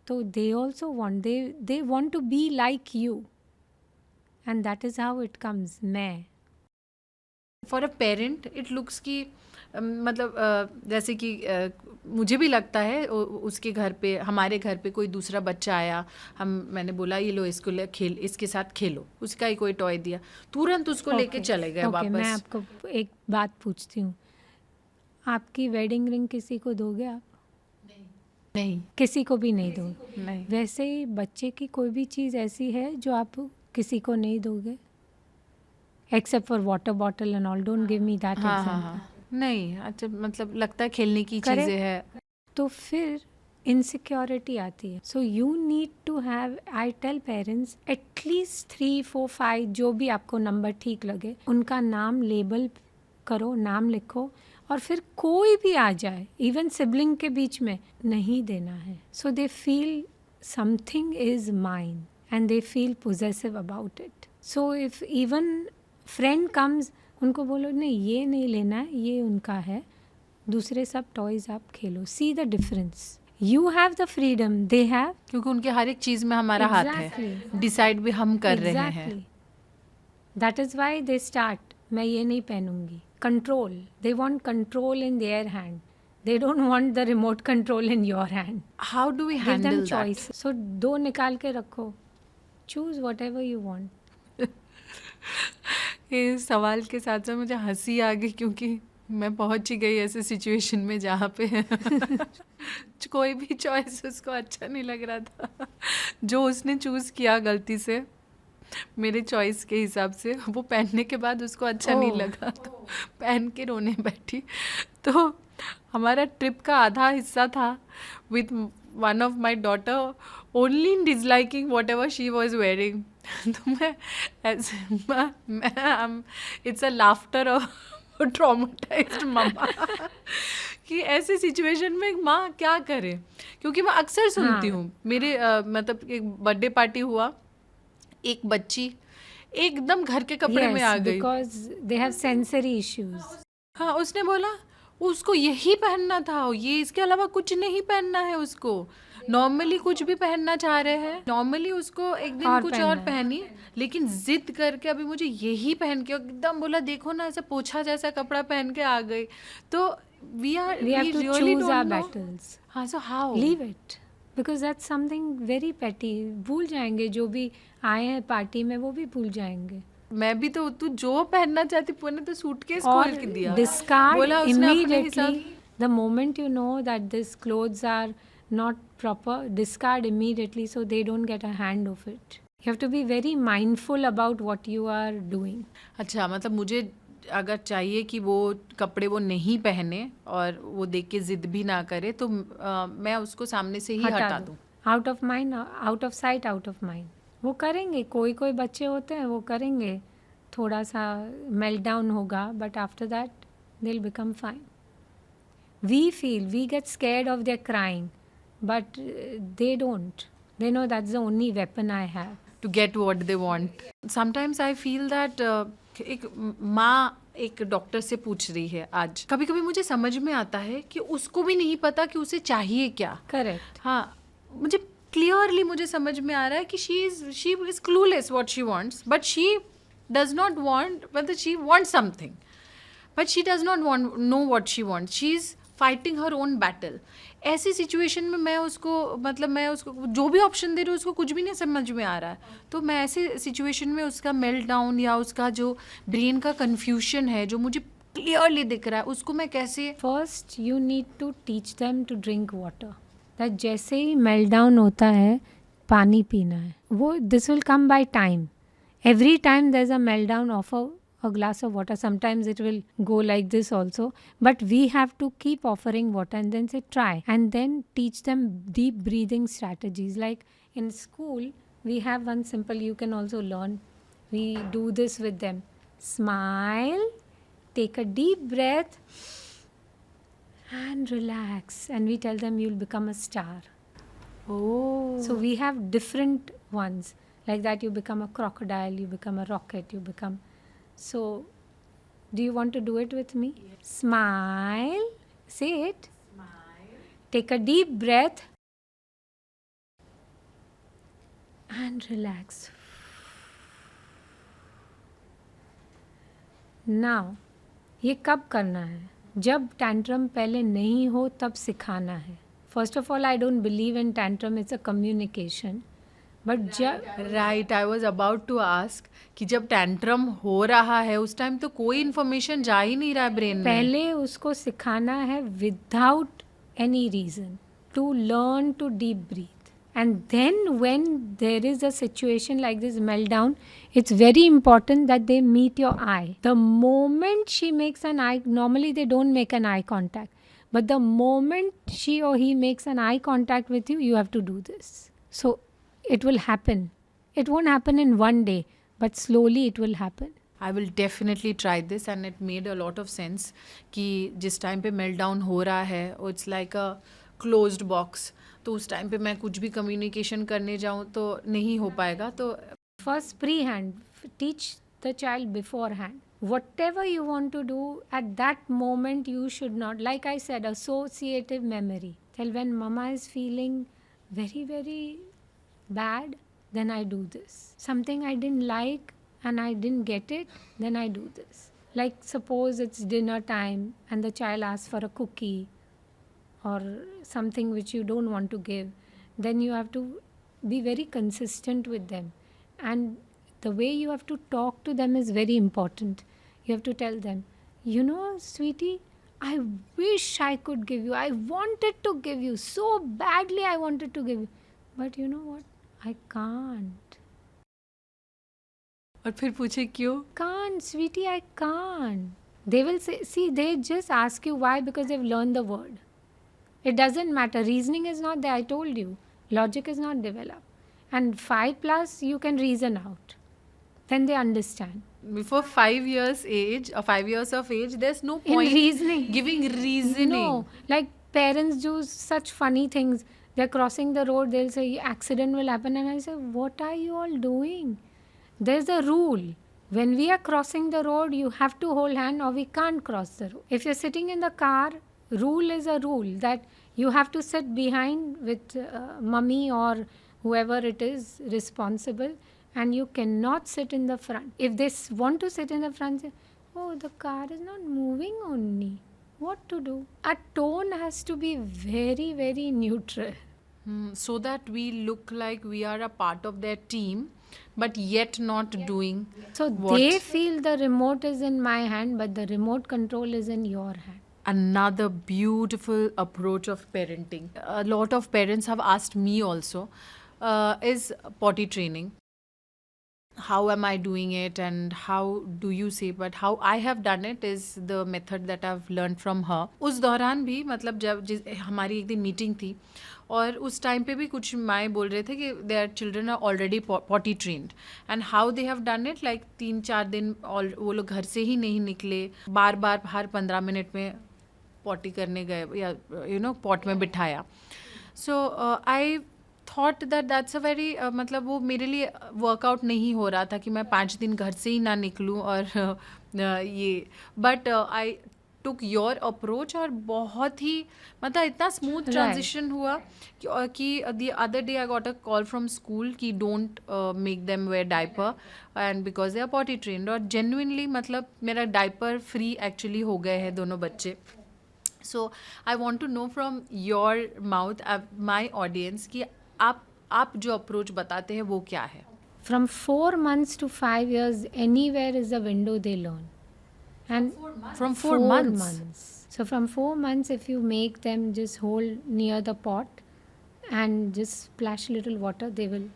तो they also want, they want to be like you, and that is how it comes. मैं. For a parent it looks कि मतलब जैसे कि मुझे भी लगता है उसके घर पे, हमारे घर पे कोई दूसरा बच्चा आया, मैंने बोला ये लो इसको खेल, इसके साथ खेलो, उसका ही कोई टॉय दिया, तुरंत उसको लेके चले गए वापस. मैं आपको एक बात पूछती हूँ, आपकी वेडिंग रिंग किसी को दोगे आप? नहीं. किसी को भी नहीं दोगे. नहीं. वैसे ही बच्चे की कोई भी चीज़ ऐसी है जो आप किसी को नहीं दोगे, except for water bottle and all. Don't give me that example. नहीं. अच्छा, मतलब लगता है खेलने की चीज़ें है. तो फिर इनसिक्योरिटी आती है. So you need to have, I tell parents, at least 3, 4, 5 जो भी आपको नंबर ठीक लगे, उनका नाम लेबल करो, नाम लिखो, और फिर कोई भी आ जाए, इवन सिबलिंग के बीच में, नहीं देना है. So they feel something is mine and they feel possessive about it. So if even friend comes, उनको बोलो नहीं ये नहीं लेना है, ये उनका है, दूसरे सब टॉयज आप खेलो. See the difference. You have the freedom, they have. क्योंकि उनके हर एक चीज़ में हमारा हाथ है, डिसाइड भी हम कर रहे हैं. That is why they start, मैं ये नहीं पहनूंगी. Control, they want control in their hand, they don't want the remote control in your hand. How do we handle that? So 2 निकाल के रखो, choose whatever you want. इस सवाल के साथ साथ मुझे हंसी आ गई, क्योंकि मैं पहुंच ही गई ऐसे सिचुएशन में जहाँ पे कोई भी चॉइस उसको अच्छा नहीं लग रहा था. जो उसने चूज़ किया गलती से मेरे चॉइस के हिसाब से, वो पहनने के बाद उसको अच्छा नहीं लगा, तो पहन के रोने बैठी. तो हमारा ट्रिप का आधा हिस्सा था with one of my daughter only in disliking whatever she was wearing. तो मैं it's a laughter of traumatized mamma कि ऐसे सिचुएशन में माँ क्या करे. क्योंकि मैं अक्सर सुनती हूँ, मेरे मतलब एक बर्थडे पार्टी हुआ, एक बच्ची एकदम घर के कपड़े में आ गई, because they have sensory issues. हाँ, उसने बोला उसको यही पहनना था, ये इसके अलावा कुछ नहीं पहनना है उसको. नॉर्मली कुछ भी पहनना चाह रहे हैं, नॉर्मली उसको एक दिन कुछ और पहनी, लेकिन जिद करके अभी मुझे यही पहन के, एकदम बोला देखो ना ऐसा पोछा जैसा कपड़ा पहन के आ गई. तो we have to really choose don't our know. battles. हाँ, so how? Leave it. Because that's something very petty. भूल जाएंगे, जो भी आए हैं पार्टी में वो भी भूल जाएंगे. मैं भी तो, तू जो पहनना चाहती पुणे तो सूटकेस और खोल के दिया, discard बोला उसने अपने immediately. हिसाब. The moment you know that these clothes are not proper, discard immediately so they don't get a hand of it. You have to be very mindful about what you are doing. अच्छा, मतलब मुझे अगर चाहिए कि वो कपड़े वो नहीं पहने और वो देख के जिद भी ना करे, तो मैं उसको सामने से ही हटा दूँ. Out of mind, out of site, out of mind. वो करेंगे, कोई कोई बच्चे होते हैं वो करेंगे, थोड़ा सा मेल्ट डाउन होगा, but after that they will become fine. We feel, we get scared of their crying, but they don't. They know that's the only weapon I have. To get what they want. Sometimes I feel that एक माँ एक doctor से पूछ रही है आज, कभी कभी मुझे समझ में आता है कि उसको भी नहीं पता कि उसे चाहिए क्या. Correct. हाँ, मुझे क्लियरली मुझे समझ में आ रहा है कि she is clueless what she wants, but she does not want, मतलब she wants something but she does not want know what she wants, she is fighting her own battle. ऐसी सिचुएशन में मैं उसको जो भी ऑप्शन दे रही हूँ उसको कुछ भी नहीं समझ में आ रहा है. तो मैं ऐसे सिचुएशन में उसका मेल्ट डाउन या उसका जो ब्रेन का कन्फ्यूजन है जो मुझे क्लियरली दिख रहा है उसको मैं कैसे. First you need to teach them to drink water. That जैसे ही मेल्ट डाउन होता है पानी पीना है, वो this will come by time. Every time there's a meltdown, offer a glass of water. Sometimes it will go like this also, but we have to keep offering water and then say try, and then teach them deep breathing strategies. Like in school we have one simple, you can also learn, we do this with them. Smile, take a deep breath and relax, and we tell them you'll become a star. Oh. So we have different ones. Like that you become a crocodile, you become a rocket, you become... So, do you want to do it with me? Yes. Smile. Say it. Smile. Take a deep breath. And relax. Now, ये कब करना है? जब tantrum पहले नहीं हो तब सिखाना है. First of all, I don't believe in tantrum. It's a communication. But जब right, I was about to ask कि जब टैंट्रम हो रहा है उस टाइम तो कोई इन्फॉर्मेशन जा ही नहीं रहा है ब्रेन में. पहले उसको सिखाना है without any reason to learn to deep breath. And then when there is a situation like this meltdown, it's very important that they meet your eye. The moment she makes an eye, normally they don't make an eye contact, but the moment she और he makes an eye contact with you, you have to do this. So it will happen. It won't happen in one day, but slowly it will happen. I will definitely try this and it made a lot of sense कि जिस time पे meltdown हो रहा है it's like a closed box, तो उस time पे मैं कुछ भी communication करने जाऊँ तो नहीं हो पाएगा. तो first pre-hand, teach the child beforehand. Whatever you want to do at that moment, you should not, like I said, associative memory. Tell when mama is feeling very, very bad, then I do this. Something I didn't like and I didn't get it, then I do this. Like suppose it's dinner time and the child asks for a cookie or something which you don't want to give, then you have to be very consistent with them. And the way you have to talk to them is very important. You have to tell them, you know, sweetie, I wish I could give you. I wanted to give you. So badly I wanted to give you. But you know what? I can't. और फिर पूछे क्यों? Can't, sweetie, I can't. They will say, see, they just ask you why, because they've learned the word. It doesn't matter. Reasoning is not there, I told you. Logic is not developed. And 5+ you can reason out. Then they understand. Before 5 years age or 5 years of age, there's no point in reasoning. Giving reasoning. No, like parents do such funny things. They're crossing the road, they'll say accident will happen, and I say, what are you all doing? There's a rule. When we are crossing the road, you have to hold hand or we can't cross the road. If you're sitting in the car, rule is a rule that you have to sit behind with mummy or whoever it is responsible, and you cannot sit in the front. If they want to sit in the front, say, oh, the car is not moving only. What to do? Our tone has to be very, very neutral. So that we look like we are a part of their team, but yet not doing. So they feel the remote is in my hand, but the remote control is in your hand. Another beautiful approach of parenting. A lot of parents have asked me also, is potty training. How am I doing it and how do you say, but how I have done it is the method that I've learned from her. उस दौरान भी मतलब जब हमारी एक दिन meeting थी और उस टाइम पे भी कुछ माएँ बोल रहे थे कि their children are already potty trained and how they have done it, like 3-4 दिन वो लोग घर से ही नहीं निकले, बार बार हर 15 मिनट में पॉटी करने गए या पॉट में बिठाया. So I thought that's a very मतलब वो मेरे लिए वर्कआउट नहीं हो रहा था कि मैं 5 दिन घर से ही ना निकलूं और ये, but I took your approach और बहुत ही मतलब इतना smooth Right. transition हुआ कि the other day I got a call from school कि don't make them wear diaper and because they are potty trained और genuinely मतलब मेरा diaper free actually हो गए हैं दोनों बच्चे. So I want to know from your mouth, my audience कि आप जो approach बताते हैं वो क्या है? From 4 months to 5 years, anywhere is the window they learn. And From 4 months. So from 4 months, if you make them just hold near the pot and just splash little water, they will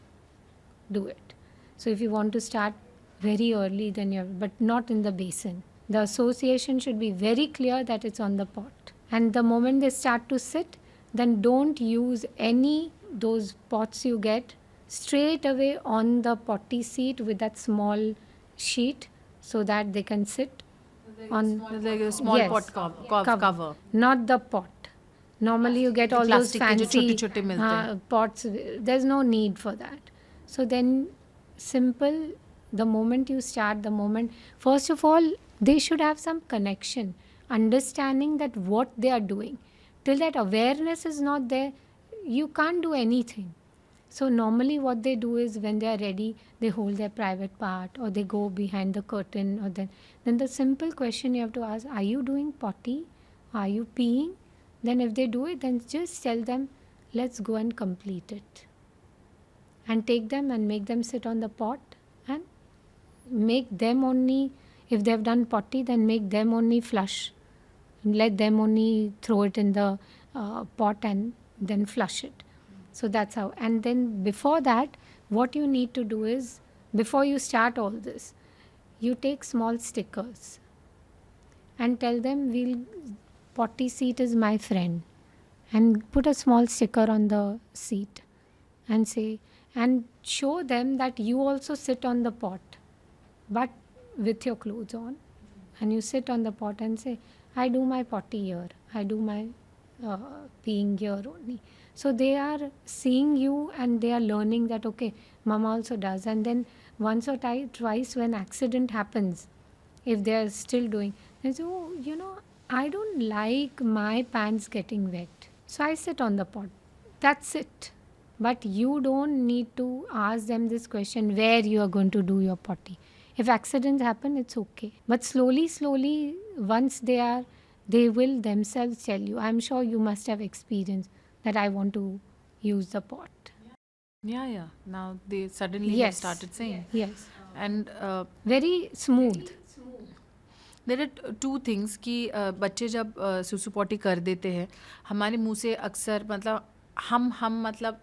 do it. So if you want to start very early, then you have, but not in the basin. The association should be very clear that it's on the pot. And the moment they start to sit, then don't use any those pots you get straight away on the potty seat with that small sheet so that they can sit on Like a small Yes. pot cover. not the pot. Normally you get all those plastic के जो fancy छोटे-छोटे मिलते हैं। pots. There's no need for that. So then simple, the moment you start, first of all, they should have some connection, understanding that what they are doing. Till that awareness is not there, you can't do anything. So normally what they do is when they are ready, they hold their private part or they go behind the curtain or then the simple question you have to ask, are you doing potty? Are you peeing? Then if they do it, then just tell them, let's go and complete it. And take them and make them sit on the pot and make them only, if they've done potty, then make them only flush. Let them only throw it in the pot and then flush it. So that's how. And then before that, what you need to do is, before you start all this, you take small stickers and tell them, potty seat is my friend. And put a small sticker on the seat and say, and show them that you also sit on the pot, but with your clothes on. And you sit on the pot and say, I do my potty here. I do my peeing here only. So they are seeing you and they are learning that, okay, mama also does. And then once or twice when accident happens, if they are still doing, they say, oh, I don't like my pants getting wet. So I sit on the pot. That's it. But you don't need to ask them this question where you are going to do your potty. If accidents happen, it's okay. But slowly, once they will themselves tell you. I'm sure you must have experienced that I want to use the pot. Yeah. Now they suddenly have Yes. started saying. Yes. And Very smooth. There are two things कि बच्चे जब सुसु potty कर देते हैं हमारे मुंह से अक्सर मतलब हम मतलब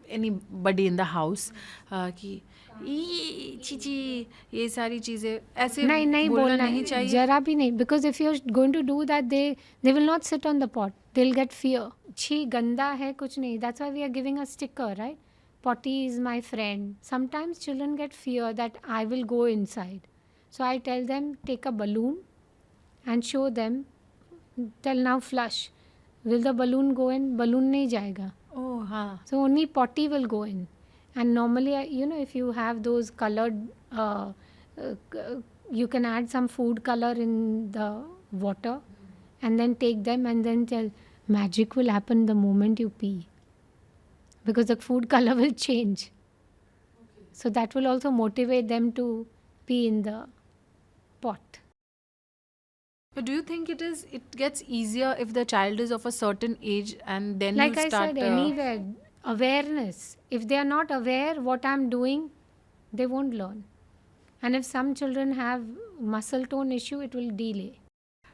any buddy in the house कि ई चीची ये सारी चीज़ें ऐसे नहीं बोलना नहीं चाहिए जरा भी नहीं, because if you are going to do that they will not sit on the pot, they will get fear. छी गंदा है कुछ नहीं. That's why we are giving a sticker, right? Potty is my friend. Sometimes children get fear that I will go inside. So I tell them, take a balloon and show them, tell now flush. Will the balloon go in? Balloon नहीं जाएगा. ओह हाँ So only potty will go in. And normally, if you have those colored, you can add some food color in the water and then take them and then tell, magic will happen the moment you pee. Because the food color will change. So that will also motivate them to pee in the pot. But do you think it gets easier if the child is of a certain age and then Like you I start said, anywhere, awareness. If they are not aware what I'm doing, they won't learn. And if some children have muscle tone issue, it will delay.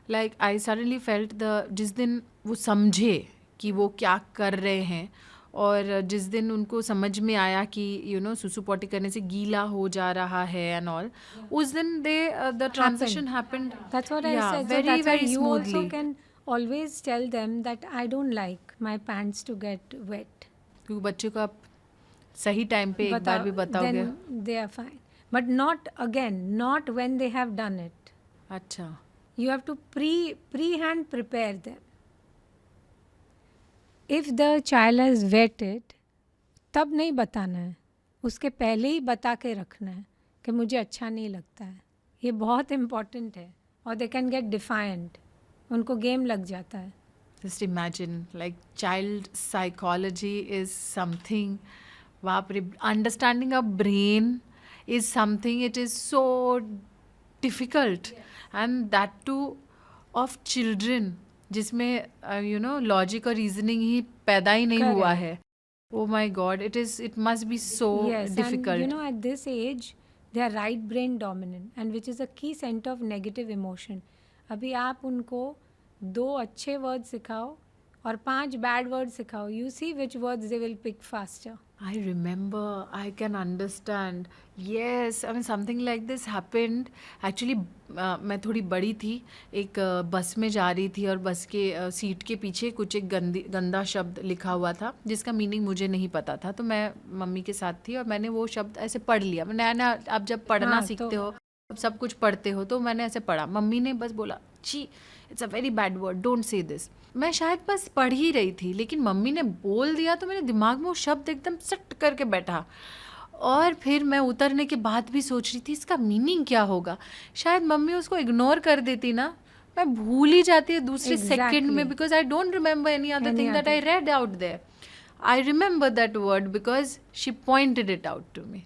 like I suddenly felt जिस दिन वो समझे कि वो क्या कर रहे हैं और जिस दिन उनको समझ में आया कि सुसु पॉटी करने से गीला हो जा रहा है एंड ऑल उस दिन the transition happened That's what I said. So very that's why very you smoothly. also can always tell them that I don't like my pants to get wet. क्योंकि बच्चे को आप सही टाइम पे एक बार भी बताओगे Then they are fine. But not when they have done it. अच्छा You have to pre-hand prepare them. If the child has wetted, तब नहीं बताना है, उसके पहले ही बता के रखना है कि मुझे अच्छा नहीं लगता है. ये बहुत इम्पॉर्टेंट है. और they can get defiant उनको गेम लग जाता है. Just imagine, like child psychology is something, बाप रे, understanding a brain is something, it is so difficult. And that too of children, जिसमें you know logic और reasoning ही पैदा ही नहीं हुआ Correct. है. Oh my god, it must be so Yes, difficult. and you know, at this age, they are right brain dominant, and which is a key center of negative emotion. अभी आप उनको 2 अच्छे word सिखाओ और 5 bad word सिखाओ. You see which words they will pick faster. I remember, I can understand. Yes, I mean something like this happened. Actually, मैं थोड़ी बड़ी थी, एक बस में जा रही थी और बस के सीट के पीछे कुछ एक गंदा शब्द लिखा हुआ था जिसका मीनिंग मुझे नहीं पता था. तो मैं मम्मी के साथ थी और मैंने वो शब्द ऐसे पढ़ लिया. नया नया आप जब पढ़ना हाँ, सीखते तो- हो, सब कुछ पढ़ते हो, तो मैंने ऐसे पढ़ा. मम्मी ने बस बोला, छी it's a very bad word, don't say this. मैं शायद बस पढ़ ही रही थी, लेकिन मम्मी ने बोल दिया तो मेरे दिमाग में वो शब्द एकदम सट करके बैठा. और फिर मैं उतरने के बाद भी सोच रही थी इसका मीनिंग क्या होगा. शायद मम्मी उसको इग्नोर कर देती ना, मैं भूल ही जाती है दूसरे सेकंड में, Exactly. Because I don't remember any other Any thing that I other. Read out there. I remember that word because she pointed it out to me.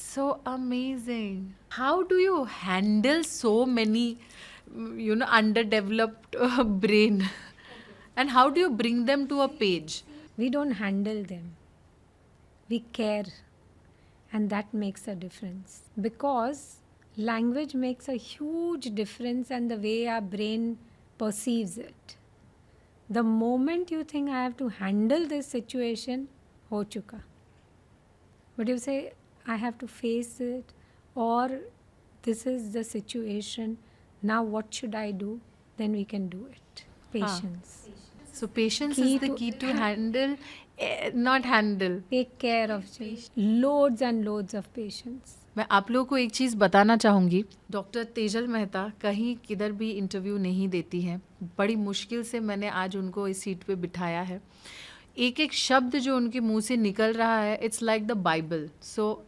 So amazing. How do you handle so many, you know, underdeveloped brain? And how do you bring them to a page? We don't handle them. We care. And that makes a difference. Because language makes a huge difference and the way our brain perceives it. The moment you think I have to handle this situation, ho chuka. But you say, I have to face it, or this is the situation, now what should I do? Then we can do it. Patience. So patience Key is the to- key to handle, not handle. Take care of children. Loads and loads of patience. मैं आप लोगों को एक चीज़ बताना चाहूँगी. Doctor Tejal Mehta कहीं किधर भी इंटरव्यू नहीं देती हैं. बड़ी मुश्किल से मैंने आज उनको इस सीट पे बिठाया है. एक एक शब्द जो उनके मुंह से निकल रहा है, it's like the Bible. So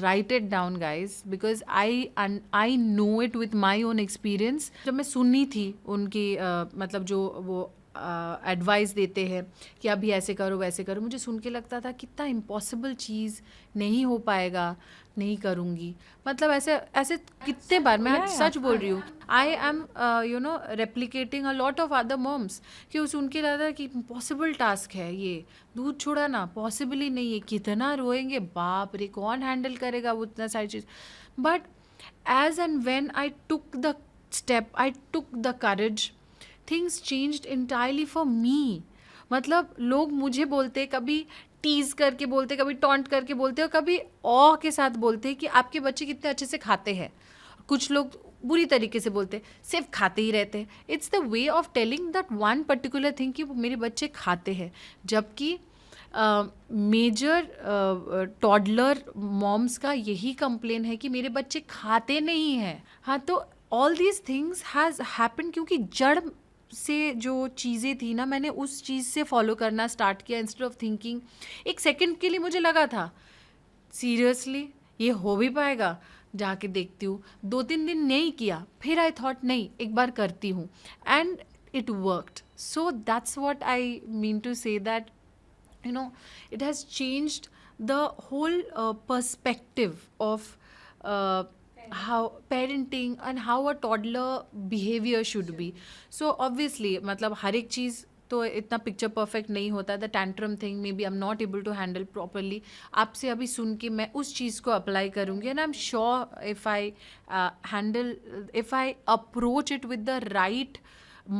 right it down guys, because I know it with my own experience. जब मैं सुनी थी उनकी मतलब जो वो एडवाइस देते हैं कि अभी ऐसे करो वैसे करो, मुझे सुन के लगता था कितना इम्पॉसिबल चीज़, नहीं हो पाएगा, नहीं करूँगी. मतलब ऐसे ऐसे कितने बार मैं Yeah, सच बोल रही हूँ. I am you know replicating a lot of other moms कि वो सुन के लगता है कि इम्पॉसिबल टास्क है ये, दूध छुड़ाना पॉसिबल ही नहीं है, कितना रोएंगे, बाप रे कौन हैंडल करेगा वो इतना सारी चीज़. But as and when I took the step, I took the courage, things changed entirely for me. मतलब लोग मुझे बोलते, कभी टीज करके बोलते, कभी टॉन्ट करके बोलते और कभी ऑ के साथ बोलते कि आपके बच्चे कितने अच्छे से खाते हैं. कुछ लोग बुरी तरीके से बोलते, सिर्फ खाते ही रहते हैं. It's the way of telling that one particular thing कि मेरे बच्चे खाते हैं. जबकि मेजर टॉडलर मॉम्स का यही कंप्लेन है कि मेरे बच्चे खाते नहीं हैं. हाँ, तो all these things has happen क्योंकि जड़ से जो चीज़ें थी ना, मैंने उस चीज़ से फॉलो करना स्टार्ट किया इंस्टेड ऑफ थिंकिंग. एक सेकंड के लिए मुझे लगा था सीरियसली ये हो भी पाएगा, जाके देखती हूँ. 2-3 दिन नहीं किया, फिर आई थॉट नहीं एक बार करती हूँ, and it worked. So that's what I mean to say that you know it has changed the whole perspective of how parenting and how a toddler behavior should be. So obviously मतलब हर एक चीज़ तो इतना picture perfect नहीं होता. The tantrum thing maybe I am not able to handle properly. आपसे अभी सुन के मैं उस चीज़ को अप्लाई करूँगी, and I am sure if I handle, if I approach it with the right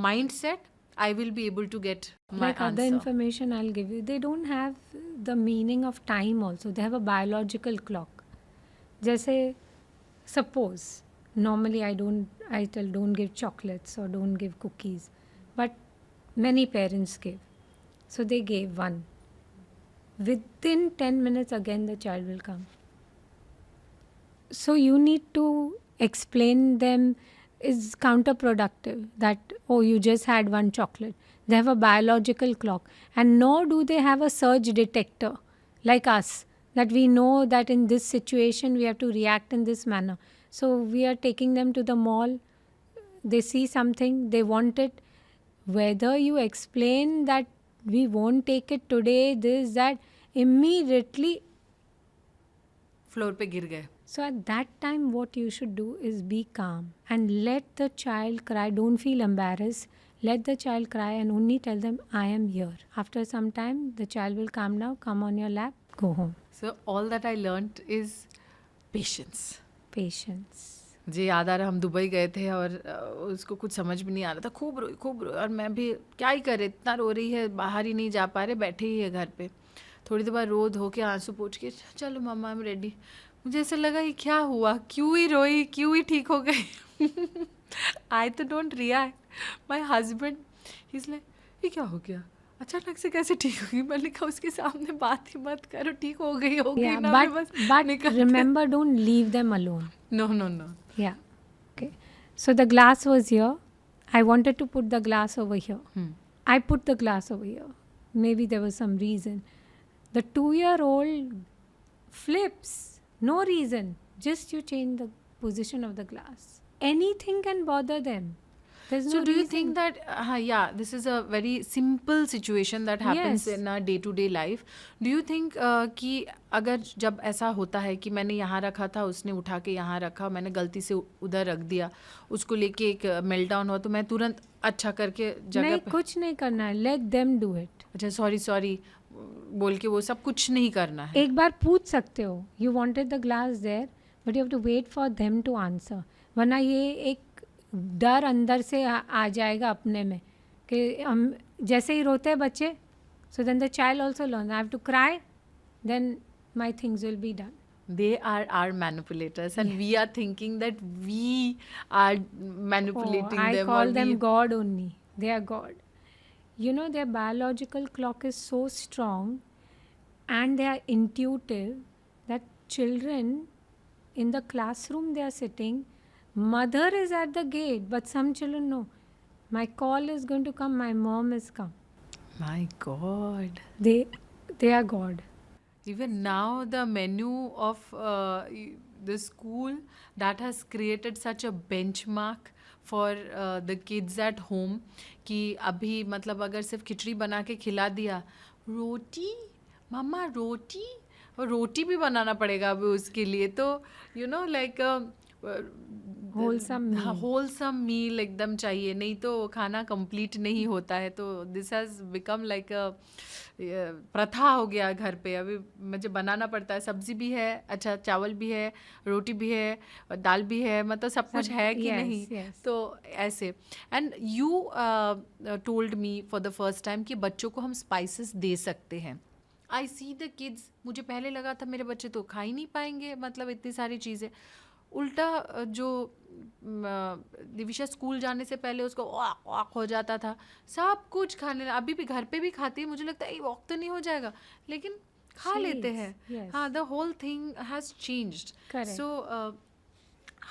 mind set, I will be able to get my Like other answer. information I'll give you, they don't have the meaning of time also. They have a biological clock. जैसे suppose normally I tell don't give chocolates or don't give cookies, but many parents give. So they gave one. Within 10 minutes again the child will come. So you need to explain them is counterproductive that, oh, you just had one chocolate. They have a biological clock, and nor do they have a surge detector like us, that we know that in this situation we have to react in this manner. So we are taking them to the mall, they see something, they want it. Whether you explain that we won't take it today, this, that, immediately. Floor पे गिर गए. So at that time, what you should do is be calm and let the child cry. Don't feel embarrassed. Let the child cry and only tell them, I am here. After some time, the child will calm down, come on your lap, go home. So all that I learnt is patience. Patience. मुझे याद आ रहा, हम Dubai गए थे और उसको कुछ समझ भी नहीं आ रहा था, खूब रोई और मैं भी क्या ही करे, इतना रो रही है, बाहर ही नहीं जा पा रहे, बैठे ही है घर पे. थोड़ी देर बाद रो धो के आंसू पोंछ के चलो मम्मा आई एम रेडी. मुझे ऐसा लगा ये क्या हुआ, क्यों ही रोई, क्यों ही ठीक हो गई. आई तो don't react. My husband he is like ये क्या हो गया, अचानक से कैसे ठीक होगी. मैंने कहा उसके सामने बात ही मत करो, ठीक हो गई Yeah, ना. but remember, don't leave them alone. No. Yeah. Okay. So the glass was here. I wanted to put the glass over here. I put the glass over here. Maybe there was some reason. The 2-year-old flips. No reason. Just you change the position of the glass. Anything can bother them. There's no So do you reason. think that this is a very simple situation that happens Yes. in our day to day life. Do you think कि अगर जब ऐसा होता है कि मैंने यहाँ रखा था, उसने उठा के यहाँ रखा, मैंने गलती से उधर रख दिया, उसको लेके एक मेल्टडाउन हुआ, तो मैं तुरंत अच्छा करके जगह नहीं, पे कुछ नहीं करना है. Let them do it. अच्छा सॉरी बोल के वो सब कुछ नहीं करना है. एक बार पूछ सकते हो, you wanted the glass there but you have to wait for them to answer. वरना ये एक डर अंदर से आ जाएगा अपने में कि हम जैसे ही रोते हैं बच्चे, so then the child also learn I have to cry, then my things will be done. They are our manipulators and we are thinking that we are manipulating I them. call or them we, God only. They are God. You know, their biological clock is so strong and they are intuitive that children in the classroom they are sitting, mother is at the gate, but some children know my call is going to come, my mom is come. My God. They are God. Even now, the menu of the school that has created such a benchmark for the kids at home कि अभी मतलब अगर सिर्फ खिचड़ी बना के खिला दिया, रोटी मम्मा रोटी, और रोटी भी बनाना पड़ेगा अभी उसके लिए, तो you know like Wholesome meal. Wholesome meal एकदम चाहिए, नहीं तो खाना कंप्लीट नहीं होता है. तो दिस हैज़ बिकम लाइक प्रथा हो गया घर पे. अभी मुझे बनाना पड़ता है, सब्जी भी है, अच्छा चावल भी है, रोटी भी है, और दाल भी है, मतलब सब कुछ है कि yes, नहीं. yes. तो ऐसे. And you told me for the first time कि बच्चों को हम स्पाइसेस दे सकते हैं. आई सी द किड्स. मुझे पहले लगा था मेरे बच्चे तो खा ही नहीं पाएंगे, मतलब इतनी सारी चीज़ें. उल्टा जो दिविशा स्कूल जाने से पहले उसको वाक हो जाता था, सब कुछ खाने. अभी भी घर पे भी खाती है, मुझे लगता है वॉक तो नहीं हो जाएगा, लेकिन खा She लेते is, हैं. yes. हाँ, the whole thing has changed. Correct. So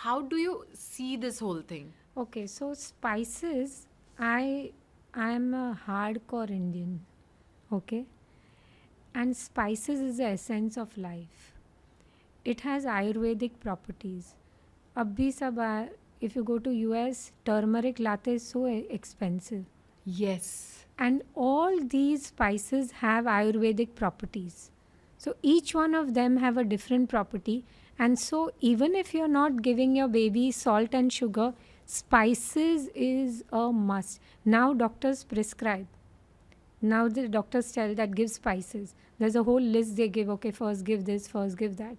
how do you see this whole thing? Okay, so spices, I am a hardcore Indian, okay? And spices is the essence of life. It has Ayurvedic properties. अब भी सब if you go to US, turmeric latte is so expensive. Yes. And all these spices have Ayurvedic properties. So each one of them have a different property. And so even if you're not giving your baby salt and sugar, spices is a must. Now doctors prescribe. Now the doctors tell that give spices. There's a whole list they give. Okay, first give this, first give that.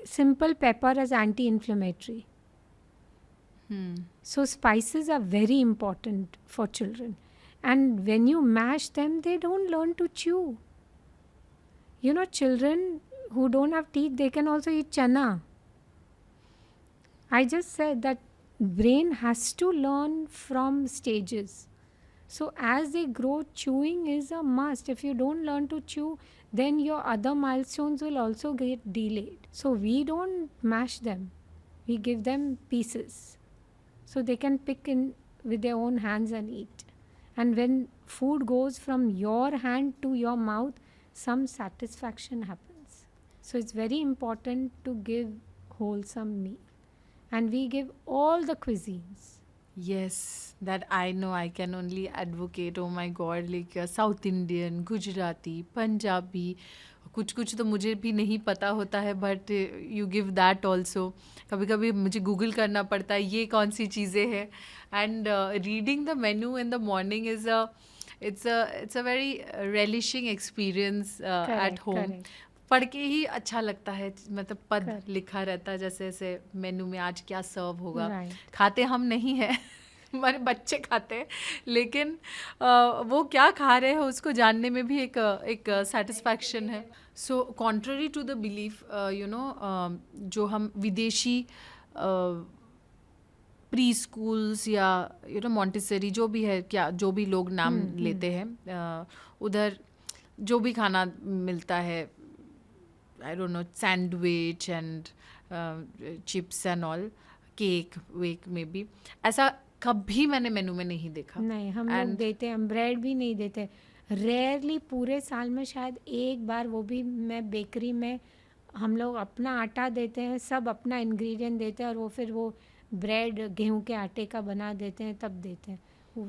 Simple pepper as anti-inflammatory. So spices are very important for children. And when you mash them, they don't learn to chew. You know, children who don't have teeth, they can also eat chana. I just said that brain has to learn from stages. So as they grow, chewing is a must. If you don't learn to chew, then your other milestones will also get delayed. So we don't mash them. We give them pieces. So they can pick in with their own hands and eat. And when food goes from your hand to your mouth, some satisfaction happens. So it's very important to give wholesome meal. And we give all the cuisines. Yes, that I know I can only advocate. Oh my God, like south Indian, Gujarati, Punjabi, कुछ कुछ तो मुझे भी नहीं पता होता है, but you give that also. कभी कभी मुझे गूगल करना पड़ता है ये कौन सी चीज़ें हैं. And reading the menu in the morning is it's a very relishing experience at Correct, home. correct. पढ़ के ही अच्छा लगता है, मतलब पद Correct. लिखा रहता है जैसे जैसे मेन्यू में आज क्या सर्व होगा. Right. खाते हम नहीं हैं हमारे बच्चे खाते हैं, लेकिन वो क्या खा रहे हैं उसको जानने में भी एक सेटिस्फैक्शन है. So contrary to the belief, you know, जो हम विदेशी प्री स्कूल्स या यू नो मॉन्टेसरी जो भी है, क्या जो भी लोग नाम लेते हैं, उधर जो भी खाना मिलता है, I don't know, sandwich and chips and all, cake वेक में भी, ऐसा कभी मैंने मेनू में नहीं देखा. नहीं, हम लोग And- देते हैं, हम ब्रेड भी नहीं देते. रेयरली पूरे साल में शायद एक बार, वो भी मैं बेकरी में, हम लोग अपना आटा देते हैं, सब अपना इंग्रेडिएंट देते हैं, और वो फिर वो ब्रेड गेहूं के आटे का बना देते हैं, तब देते हैं,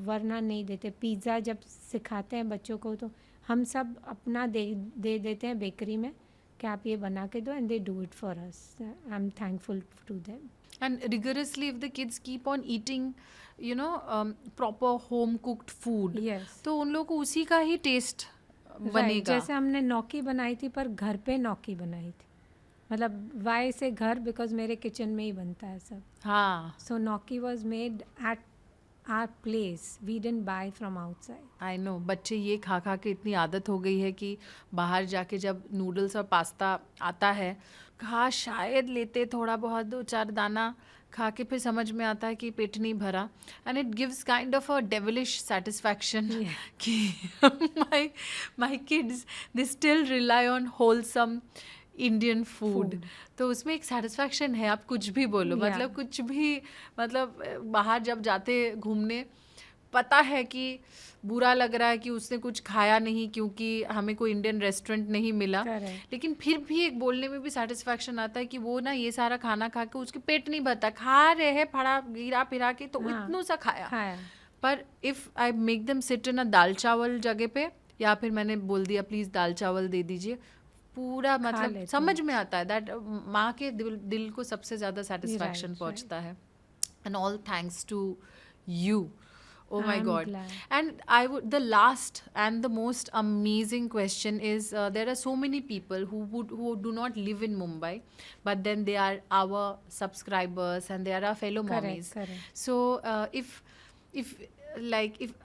वरना नहीं देते. पिज़्ज़ा जब सिखाते हैं बच्चों को तो हम सब अपना दे देते हैं बेकरी में कि आप ये बना के दो, and they do it for us. I am thankful to them. And rigorously, if the kids keep on eating, you know, proper home cooked food, yes, तो उन लोगों को उसी का ही टेस्ट बनेगा. जैसे हमने नौकी बनाई थी, पर घर पे नौकी बनाई थी, मतलब वाई से घर, बिकॉज मेरे किचन में ही बनता है सब. हाँ, सो नौकी was made at our place, we didn't buy from outside. I know. बच्चे ये खा खा के इतनी आदत हो गई है कि बाहर जाके जब नूडल्स और पास्ता आता है, हाँ शायद लेते थोड़ा बहुत 2-4 दाना खा के, फिर समझ में आता है कि पेट नहीं भरा. And it gives kind of a devilish satisfaction कि my kids they still rely on wholesome Indian food. तो उसमें एक सेटिस्फैक्शन है, आप कुछ भी बोलो. Yeah. मतलब कुछ भी, मतलब बाहर जब जाते घूमने, पता है कि बुरा लग रहा है कि उसने कुछ खाया नहीं क्योंकि हमें कोई इंडियन रेस्टोरेंट नहीं मिला, Correct. लेकिन फिर भी एक बोलने में भी सेटिस्फैक्शन आता है कि वो ना ये सारा खाना खा के उसके पेट नहीं भरता, खा रहे हैं फड़ा गिरा फिरा के, तो हाँ, इतनों सा खाया. खाया. पर if I make them sit in a दाल चावल जगह पे, या फिर मैंने बोल दिया प्लीज़ दाल चावल दे दीजिए, पूरा मतलब लेते समझ में आता है दैट माँ के दिल को सबसे ज़्यादा सेटिस्फैक्शन right. पहुँचता है. And all thanks to you. Oh my I'm God. glad. And the last and the most amazing question is, there are so many people who do not live in Mumbai, but then they are our subscribers and they are our fellow Correct, mommies. correct. So if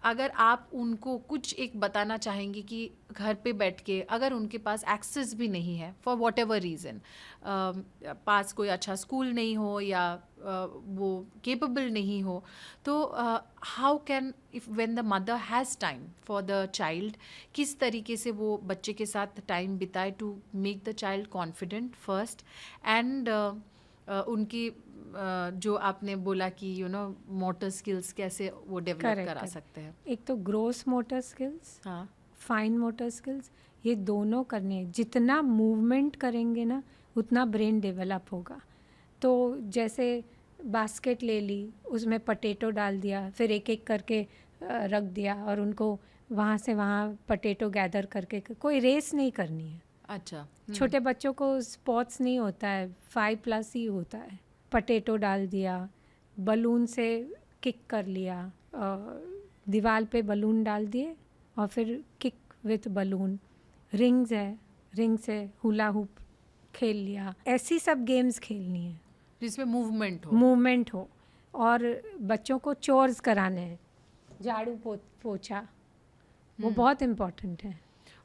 अगर आप उनको कुछ एक बताना चाहेंगे कि घर पे बैठ के, अगर उनके पास एक्सेस भी नहीं है फॉर वॉट एवर रीज़न, पास कोई अच्छा स्कूल नहीं हो या वो केपेबल नहीं हो, तो how can, if when the mother has time for the child, किस तरीके से वो बच्चे के साथ टाइम बिताए to make the child confident first, and उनकी जो आपने बोला कि यू नो मोटर स्किल्स कैसे वो डेवलप Correct, करा correct. सकते हैं. एक तो ग्रोस मोटर स्किल्स, हाँ, फाइन मोटर स्किल्स, ये दोनों करने हैं. जितना मूवमेंट करेंगे ना, उतना ब्रेन डेवलप होगा. तो जैसे बास्केट ले ली, उसमें पटेटो डाल दिया, फिर एक एक करके रख दिया, और उनको वहाँ से वहाँ पटेटो गैदर करके, कोई रेस नहीं करनी है. अच्छा. छोटे बच्चों को स्पोर्ट्स नहीं होता है, 5+ ही होता है. पटेटो डाल दिया, बलून से किक कर लिया, दीवार पे बलून डाल दिए और फिर किक विथ बलून. रिंग्स है, रिंग से हुला हुप खेल लिया. ऐसी सब गेम्स खेलनी है, जिसमें मूवमेंट हो. मूवमेंट हो. और बच्चों को चोर्स कराने हैं, झाड़ू पोछा, वो बहुत इम्पोर्टेंट है.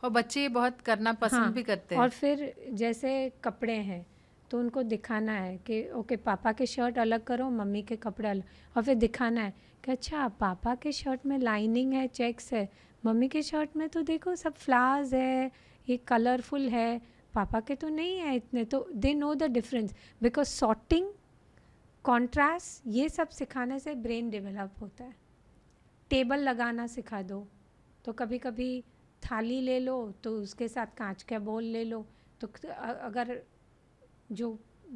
और बच्चे ये बहुत करना पसंद हाँ, भी करते हैं. और फिर जैसे कपड़े हैं तो उनको दिखाना है कि ओके पापा के शर्ट अलग करो, मम्मी के कपड़े अलग, और फिर दिखाना है कि अच्छा पापा के शर्ट में लाइनिंग है, चेक्स है, मम्मी के शर्ट में तो देखो सब फ्लावर्स है, ये कलरफुल है, पापा के तो नहीं है इतने. तो they know the difference, because sorting, contrast, ये सब सिखाने से ब्रेन डेवलप होता है. टेबल लगाना सिखा दो, तो कभी कभी थाली ले लो तो उसके साथ कांच का बोल ले लो. तो अगर जो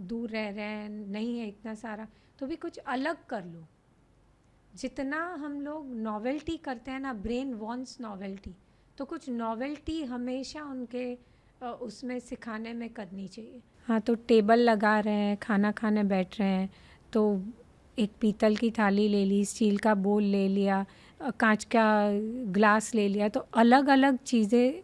दूर रह रहे हैं, नहीं है इतना सारा, तो भी कुछ अलग कर लो. जितना हम लोग नॉवेल्टी करते हैं ना, ब्रेन वांट्स नॉवेल्टी, तो कुछ नॉवेल्टी हमेशा उनके उसमें सिखाने में करनी चाहिए। हाँ, तो टेबल लगा रहे हैं, खाना खाने बैठ रहे हैं, तो एक पीतल की थाली ले ली, स्टील का बोल ले लिया, कांच का ग्लास ले लिया, तो अलग अलग चीज़ें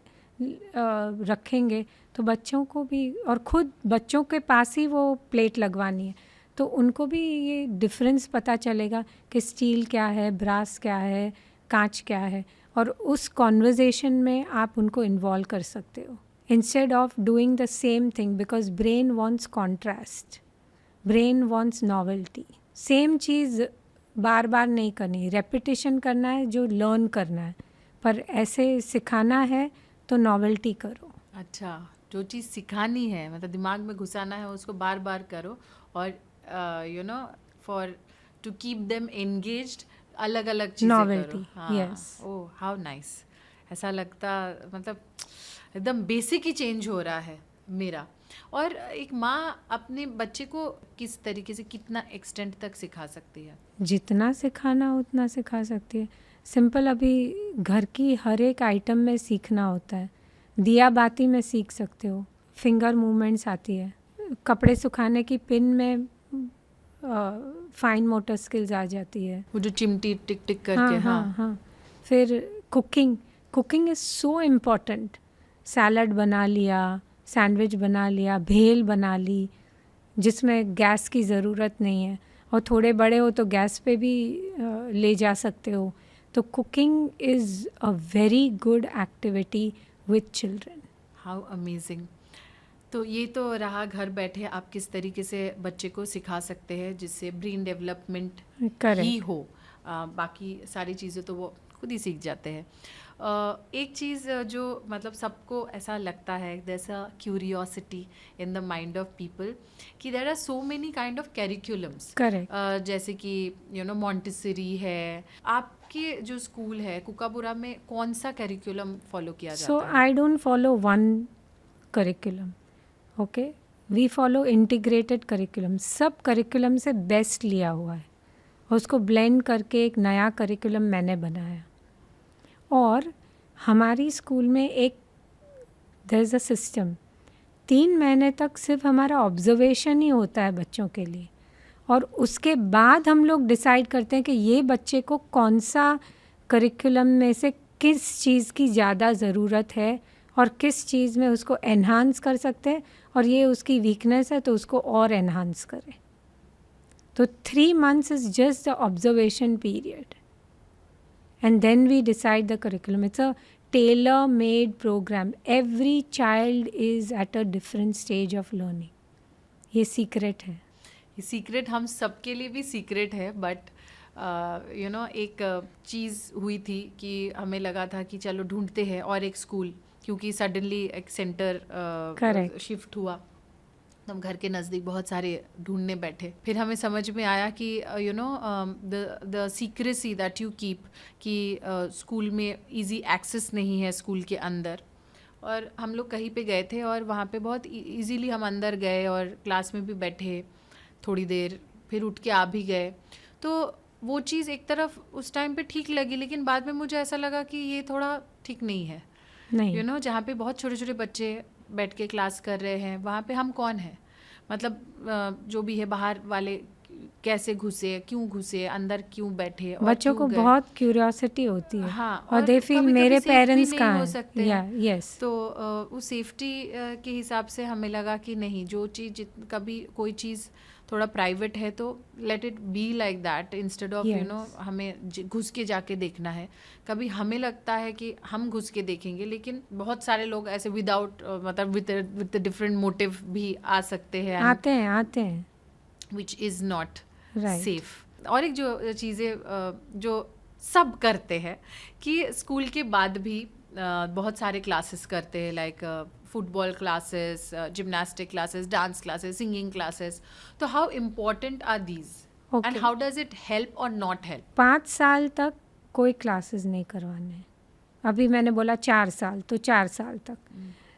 रखेंगे तो बच्चों को भी, और ख़ुद बच्चों के पास ही वो प्लेट लगवानी है, तो उनको भी ये डिफरेंस पता चलेगा कि स्टील क्या है, ब्रास क्या है, कांच क्या है, और उस कॉन्वर्जेसन में आप उनको इन्वॉल्व कर सकते हो instead of doing the same thing, because brain wants contrast, brain wants novelty. Same चीज़ बार बार नहीं करनी, रेपिटेशन करना है जो लर्न करना है, पर ऐसे सिखाना है तो नॉवेल्टी करो। अच्छा, जो चीज़ सिखानी है मतलब दिमाग में घुसाना है उसको बार बार करो, और you know for to keep them engaged अलग अलग चीज़ें Novelty, करो। हाँ, yes. Oh how nice. ऐसा लगता मतलब एकदम बेसिक ही चेंज हो रहा है मेरा। और एक माँ अपने बच्चे को किस तरीके से कितना एक्सटेंट तक सिखा सकती है? जितना सिखाना उतना सिखा सकती है। सिंपल, अभी घर की हर एक आइटम में सीखना होता है। दिया बाती में सीख सकते हो, फिंगर मूवमेंट्स आती है, कपड़े सुखाने की पिन में फाइन मोटर स्किल्स आ जाती है। वो जो चिमटी टिक टिक करके, हाँ। फिर cooking is so important. Salad बना लिया, सैंडविच बना लिया, भेल बना ली, जिसमें गैस की ज़रूरत नहीं है, और थोड़े बड़े हो तो गैस पे भी ले जा सकते हो। तो cooking is a very good activity with children. How amazing. तो ये तो रहा घर बैठे आप किस तरीके से बच्चे को सिखा सकते हैं जिससे ब्रेन डेवलपमेंट ही हो। बाकी सारी चीज़ें तो वो खुद ही सीख जाते हैं। एक चीज़ जो मतलब सबको ऐसा लगता है, there's a curiosity in the mind of people कि there are so many kind of curriculums। Correct। जैसे कि मॉन्टेसरी है। आपके जो स्कूल है कुकाबुरा में कौन सा करिकुलम फॉलो किया जाता है? So I don't follow one curriculum, okay? We follow integrated curriculum। सब करिकुलम से बेस्ट लिया हुआ है और उसको ब्लेंड करके एक नया करिकुलम मैंने बनाया। और हमारी स्कूल में एक देयर इज़ अ सिस्टम, 3 महीने तक सिर्फ हमारा ऑब्जर्वेशन ही होता है बच्चों के लिए, और उसके बाद हम लोग डिसाइड करते हैं कि ये बच्चे को कौन सा करिकुलम में से किस चीज़ की ज़्यादा ज़रूरत है और किस चीज़ में उसको एनहांस कर सकते हैं, और ये उसकी वीकनेस है तो उसको और एनहांस करें। तो 3 months is just the observation period, and then we decide the curriculum. It's a tailor-made program. Every child is at a different stage of learning. ये सीक्रेट है। ये सीक्रेट हम सबके लिए भी सीक्रेट है, बट एक चीज़ हुई थी कि हमें लगा था कि चलो ढूंढते हैं और एक स्कूल, क्योंकि सडनली एक सेंटर शिफ्ट हुआ, तो हम घर के नज़दीक बहुत सारे ढूंढने बैठे। फिर हमें समझ में आया कि the secrecy that you keep, कि स्कूल में इजी एक्सेस नहीं है स्कूल के अंदर। और हम लोग कहीं पे गए थे और वहाँ पे बहुत इजीली हम अंदर गए और क्लास में भी बैठे थोड़ी देर, फिर उठ के आ भी गए। तो वो चीज़ एक तरफ उस टाइम पे ठीक लगी, लेकिन बाद में मुझे ऐसा लगा कि ये थोड़ा ठीक नहीं है। नहीं, जहाँ पे बहुत छोटे छोटे बच्चे बैठ के क्लास कर रहे हैं, वहाँ पे हम कौन हैं? मतलब जो भी है बाहर वाले कैसे घुसे, क्यों घुसे, अंदर क्यों बैठे, और बच्चों को बहुत क्यूरियोसिटी होती है। हाँ, और दे फील मेरे पेरेंट्स कहाँ हो सकते हैं। हैं। यस। तो उस सेफ्टी के हिसाब से हमें लगा कि नहीं, जो चीज़ कभी कोई चीज़ थोड़ा प्राइवेट है तो let it be like that, instead of हमें घुस के जाके देखना है। कभी हमें लगता है कि हम घुस के देखेंगे, लेकिन बहुत सारे लोग ऐसे विदाउट मतलब विद डिफरेंट मोटिव भी आ सकते हैं, आते हैं which is not Right. Safe. और एक जो चीज़ें जो सब करते हैं कि स्कूल के बाद भी बहुत सारे क्लासेस करते हैं, like football classes, gymnastic classes, dance classes, singing classes. तो how important are these and how does it help और नॉट हेल्प? 5 साल तक कोई क्लासेस नहीं करवाने। अभी मैंने बोला 4 साल, तो 4 साल तक।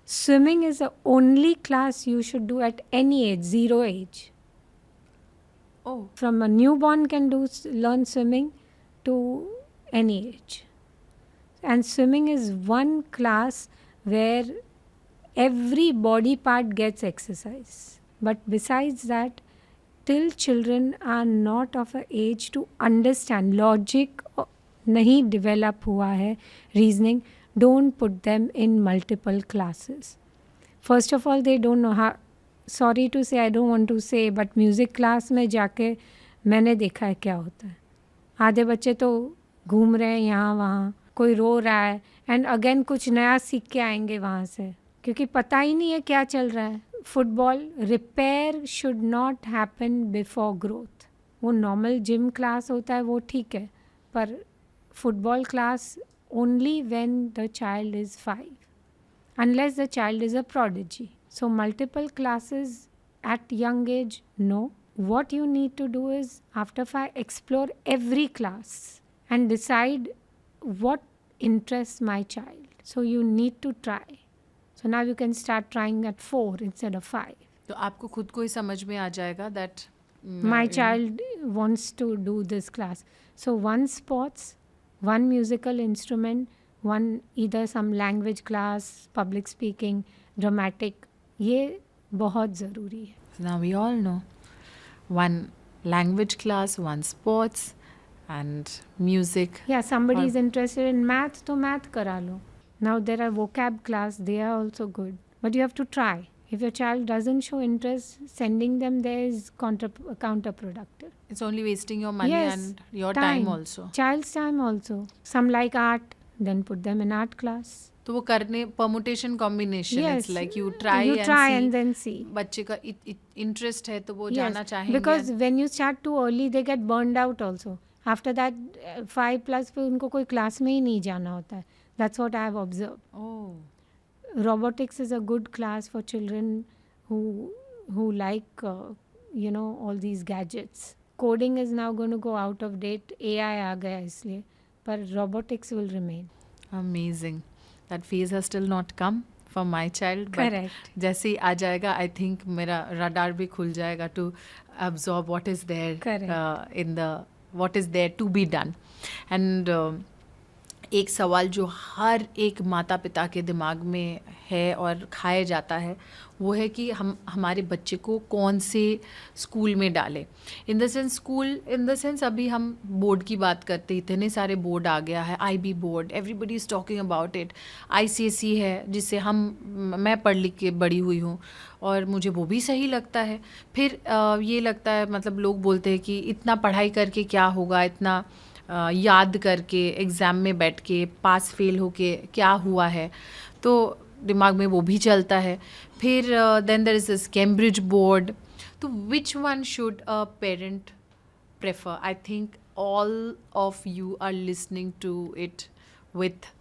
Swimming is the only class you should do at any as, 0 age. Oh, From a newborn can learn swimming to any age. And swimming is one class where every body part gets exercise. But besides that, till children are not of a age to understand logic नहीं develop हुआ है, reasoning, don't put them in multiple classes. First of all, they don't know how. Sorry to say, I don't want to say, but music class में जाके मैंने देखा है क्या होता है. आधे बच्चे तो घूम रहे हैं यहाँ वहाँ, कोई रो रहा है, एंड अगेन कुछ नया सीख के आएंगे वहाँ से, क्योंकि पता ही नहीं है क्या चल रहा है. Football repair should not happen before growth. वो नॉर्मल जिम क्लास होता है वो ठीक है, पर football class only when the child is 5, unless the child is a prodigy. So multiple classes at young age, no. What you need to do is after 5, explore every class and decide what interests my child. So you need to try. So now you can start trying at 4 instead of 5. तो आपको खुद को ही समझ में आ जाएगा that My child wants to do this class. So one sports, one musical instrument, one either some language class, public speaking, dramatic. ये बहुत ज़रूरी है. now we all know one language class, one sports and music. Yeah, somebody Or- is interested in math, तो math करा लो. Now there are vocab class, they are also good. But you have to try. If your child doesn't show interest, sending them there is counterproductive. It's only wasting your money Yes, and your time also. Child's time also. Some like art, then put them in art class. तो वो करने permutation combination. Yes. It's like you try and then see. बच्चे का interest है तो वो Yes, जाना चाहेंगे. because when you start too early, they get burned out also. After that, 5+ पे उनको कोई क्लास में ही नहीं जाना होता है. That's what I have observed. oh. Robotics is a good class for children who like all these gadgets. Coding is now going to go out of date. AI आ गया इसलिए, पर robotics will remain. Amazing. That phase has still not come for my child. Correct. But जैसे ही आ जाएगा, I think मेरा radar भी खुल जाएगा to absorb what is there Correct. what is there to be done. And एक सवाल जो हर एक माता पिता के दिमाग में है और खाया जाता है वो है कि हम हमारे बच्चे को कौन से स्कूल में डालें. इन द सेंस अभी हम बोर्ड की बात करते हैं, इतने सारे बोर्ड आ गया है. IB board, everybody is talking about it. ICSE है जिससे मैं पढ़ लिख के बड़ी हुई हूँ और मुझे वो भी सही लगता है. फिर ये लगता है, मतलब लोग बोलते हैं कि इतना पढ़ाई करके क्या होगा, इतना याद करके एग्ज़ाम में बैठ के पास फेल होके क्या हुआ है, तो दिमाग में वो भी चलता है. फिर then there is this Cambridge board. तो which one should a parent prefer? I think all of you are listening to it with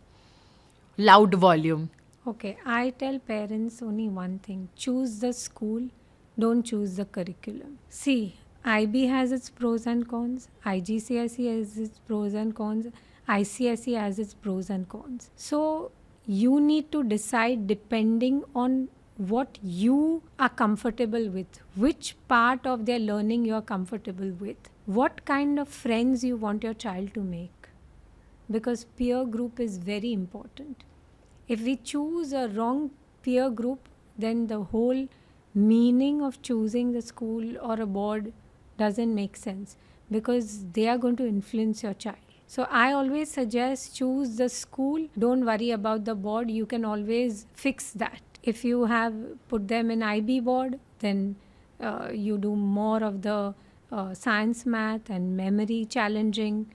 loud volume. Okay, I tell parents only one thing. Choose the school, don't choose the curriculum. See, IB has its pros and cons, IGCSE has its pros and cons, ICSE has its pros and cons. So you need to decide depending on what you are comfortable with, which part of their learning you are comfortable with, what kind of friends you want your child to make, because peer group is very important. If we choose a wrong peer group, then the whole meaning of choosing the school or a board doesn't make sense, because they are going to influence your child. So I always suggest choose the school. Don't worry about the board. You can always fix that. If you have put them in IB board, then you do more of the science, math and memory challenging,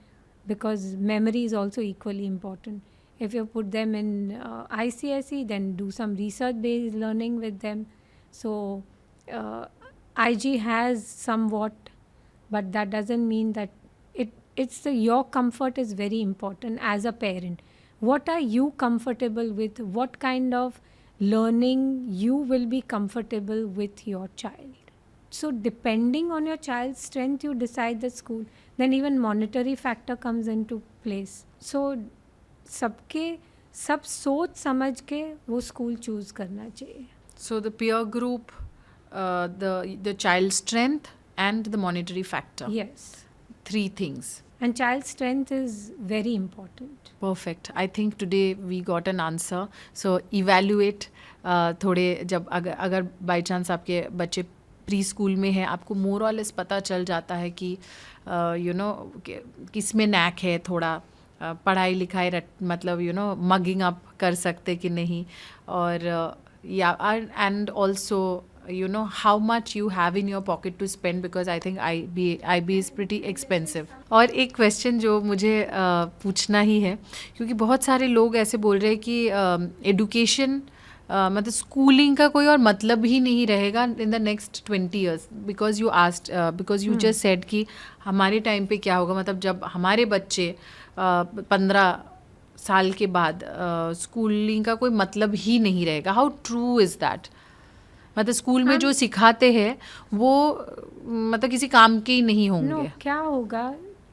because memory is also equally important. If you put them in ICSE, then do some research-based learning with them. So IG has somewhat, but that doesn't mean that your comfort is very important as a parent. What are you comfortable with? What kind of learning you will be comfortable with your child? So depending on your child's strength, you decide the school. Then even monetary factor comes into place. So सब सोच समझ के वो school choose करना चाहिए. So the peer group, the child's strength and the monetary factor. Yes. 3 things. And child strength is very important. Perfect. I think today we got an answer. So evaluate थोड़े जब अगर by chance आपके बच्चे pre school में हैं, आपको मोर और less पता चल जाता है कि यू नो किस में नैक है, थोड़ा पढ़ाई लिखाई मतलब मगिंग अप कर सकते कि नहीं, और या and also how much you have in your pocket to spend, because I think IB is pretty expensive. और एक क्वेश्चन जो मुझे पूछना ही है, क्योंकि बहुत सारे लोग ऐसे बोल रहे हैं कि एडुकेशन मतलब स्कूलिंग का कोई और मतलब ही नहीं रहेगा in the next 20 years, because you just said कि हमारे टाइम पे क्या होगा, मतलब जब हमारे बच्चे 15 साल के बाद स्कूलिंग का कोई मतलब ही नहीं रहेगा. How true is that? मतलब स्कूल में जो सिखाते हैं वो मतलब किसी काम के ही नहीं होंगे. नो, क्या होगा,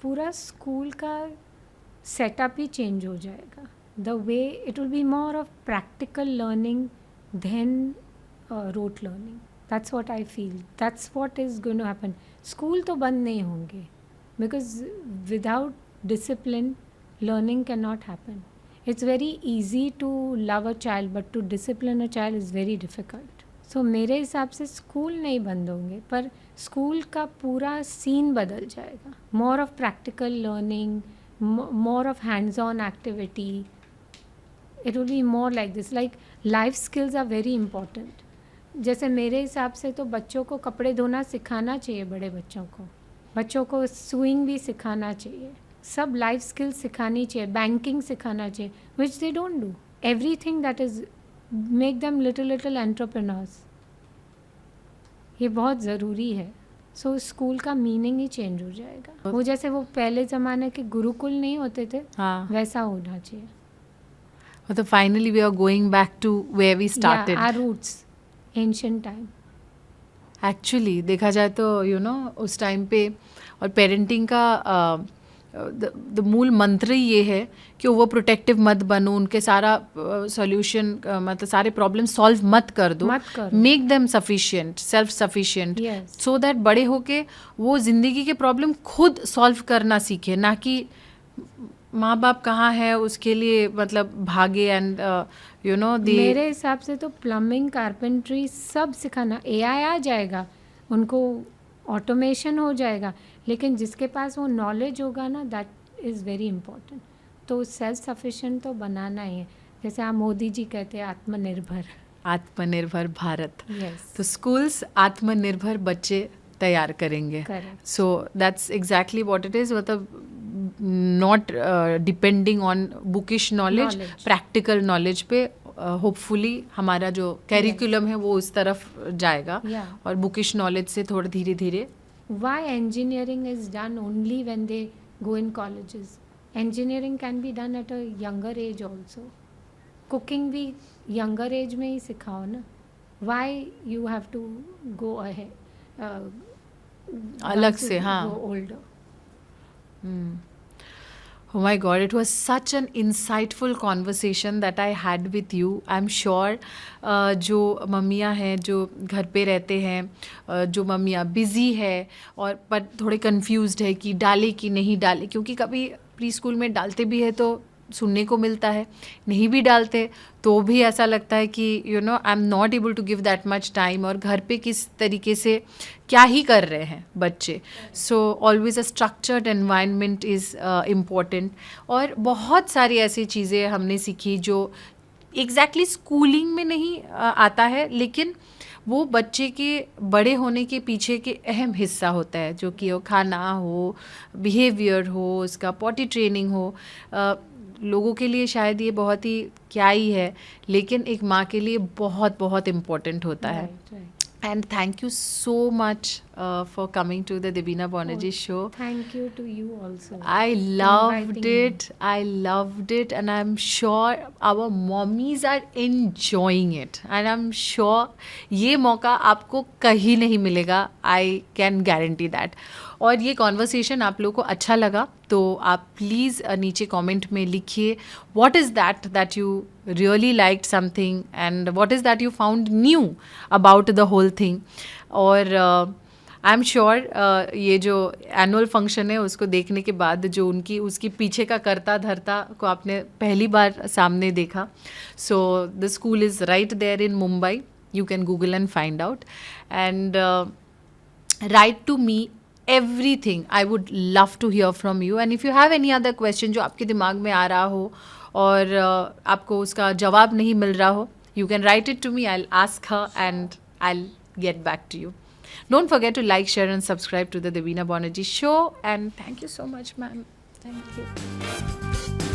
पूरा स्कूल का सेटअप ही चेंज हो जाएगा. The way it will be more of practical learning than rote learning. That's what I feel. That's what is going to happen. School तो बंद नहीं होंगे, because without discipline learning can not happen. It's very easy to love a child, but to discipline a child is very difficult. So मेरे हिसाब से school नहीं बंद होंगे, पर स्कूल का पूरा सीन बदल जाएगा. More of practical learning, more of hands on activity. It will be more like this. Like life skills are very important. जैसे मेरे हिसाब से तो बच्चों को कपड़े धोना सिखाना चाहिए, बड़े बच्चों को स्विंग भी सिखाना चाहिए. सब लाइफ स्किल्स सिखानी चाहिए, बैंकिंग सिखाना चाहिए, which they don't do. Everything that is make them little entrepreneurs. ये बहुत ज़रूरी है. सो स्कूल का मीनिंग ही चेंज हो जाएगा. वो जैसे वो पहले ज़माने के गुरुकुल नहीं होते थे, हाँ, वैसा होना चाहिए. मतलब finally we are going back to where we started, our roots, ancient time. Actually देखा जाए तो उस टाइम पे, और पेरेंटिंग का द मूल मंत्र ही ये है कि ओवर प्रोटेक्टिव मत बनो, उनके सारा सॉल्यूशन मतलब सारे प्रॉब्लम सॉल्व मत कर दो. Make them sufficient, self sufficient, so that बड़े होके वो ज़िंदगी के प्रॉब्लम खुद सॉल्व करना सीखे, ना कि माँ बाप कहाँ है उसके लिए मतलब भागे. एंड मेरे हिसाब से तो प्लम्बिंग, कारपेंट्री सब सिखाना. AI आ जाएगा, उनको ऑटोमेशन हो जाएगा, लेकिन जिसके पास वो नॉलेज होगा ना, दैट इज़ वेरी इम्पोर्टेंट. तो सेल्फ सफिशिएंट तो बनाना ही है. जैसे आप मोदी जी कहते हैं आत्मनिर्भर भारत. Yes. तो स्कूल्स आत्मनिर्भर बच्चे तैयार करेंगे. Correct. So that's exactly what it is. मतलब not depending on bookish knowledge, practical knowledge पे होपफुली हमारा जो कैरिकुलम है वो उस तरफ जाएगा. और बुकिश नॉलेज से थोड़ा धीरे धीरे. Why engineering is done only when they go in colleges? Engineering can be done at a younger age also. Cooking भी younger age में ही सिखाओ ना. Why you have to go ahead? अलग से, हाँ. Go older. Oh my God, it was such an insightful conversation that I had with you. I'm sure जो मम्मियाँ हैं जो घर पे रहते हैं, जो मम्मियाँ बिज़ी है और पर थोड़े कंफ्यूज्ड है कि डाले कि नहीं डाले, क्योंकि कभी प्री स्कूल में डालते भी है तो सुनने को मिलता है, नहीं भी डालते तो भी ऐसा लगता है कि I am not able to give that much time, और घर पे किस तरीके से क्या ही कर रहे हैं बच्चे. So always a structured environment is important. और बहुत सारी ऐसी चीज़ें हमने सीखी जो एग्जैक्टली स्कूलिंग में नहीं आता है, लेकिन वो बच्चे के बड़े होने के पीछे के अहम हिस्सा होता है, जो कि वो खाना हो, बिहेवियर हो, उसका पॉटी ट्रेनिंग हो. लोगों के लिए शायद ये बहुत ही क्या ही है, लेकिन एक माँ के लिए बहुत बहुत इम्पोर्टेंट होता है. And thank you so much for coming to the Debina Banerjee show. Thank you to you also. I loved it. I loved it, and I'm sure our mommies are enjoying it. And I'm sure ये मौका आपको कहीं नहीं मिलेगा. I can guarantee that. और ये conversation आप लोगों को अच्छा लगा तो आप प्लीज़ नीचे कमेंट में लिखिए what is that you really liked something and what is that you found new about the whole thing. और आई एम श्योर ये जो एनुअल फंक्शन है उसको देखने के बाद जो उसकी पीछे का करता धरता को आपने पहली बार सामने देखा. So the school is right there in Mumbai. You can Google and find out and write to me everything. I would love to hear from you, and if you have any other question जो आपके दिमाग में आ रहा हो और आपको उसका जवाब नहीं मिल रहा हो, you can write it to me. I'll ask her and I'll get back to you. Don't forget to like, share and subscribe to the Devina Banerjee Show, and thank you so much, ma'am. Thank you.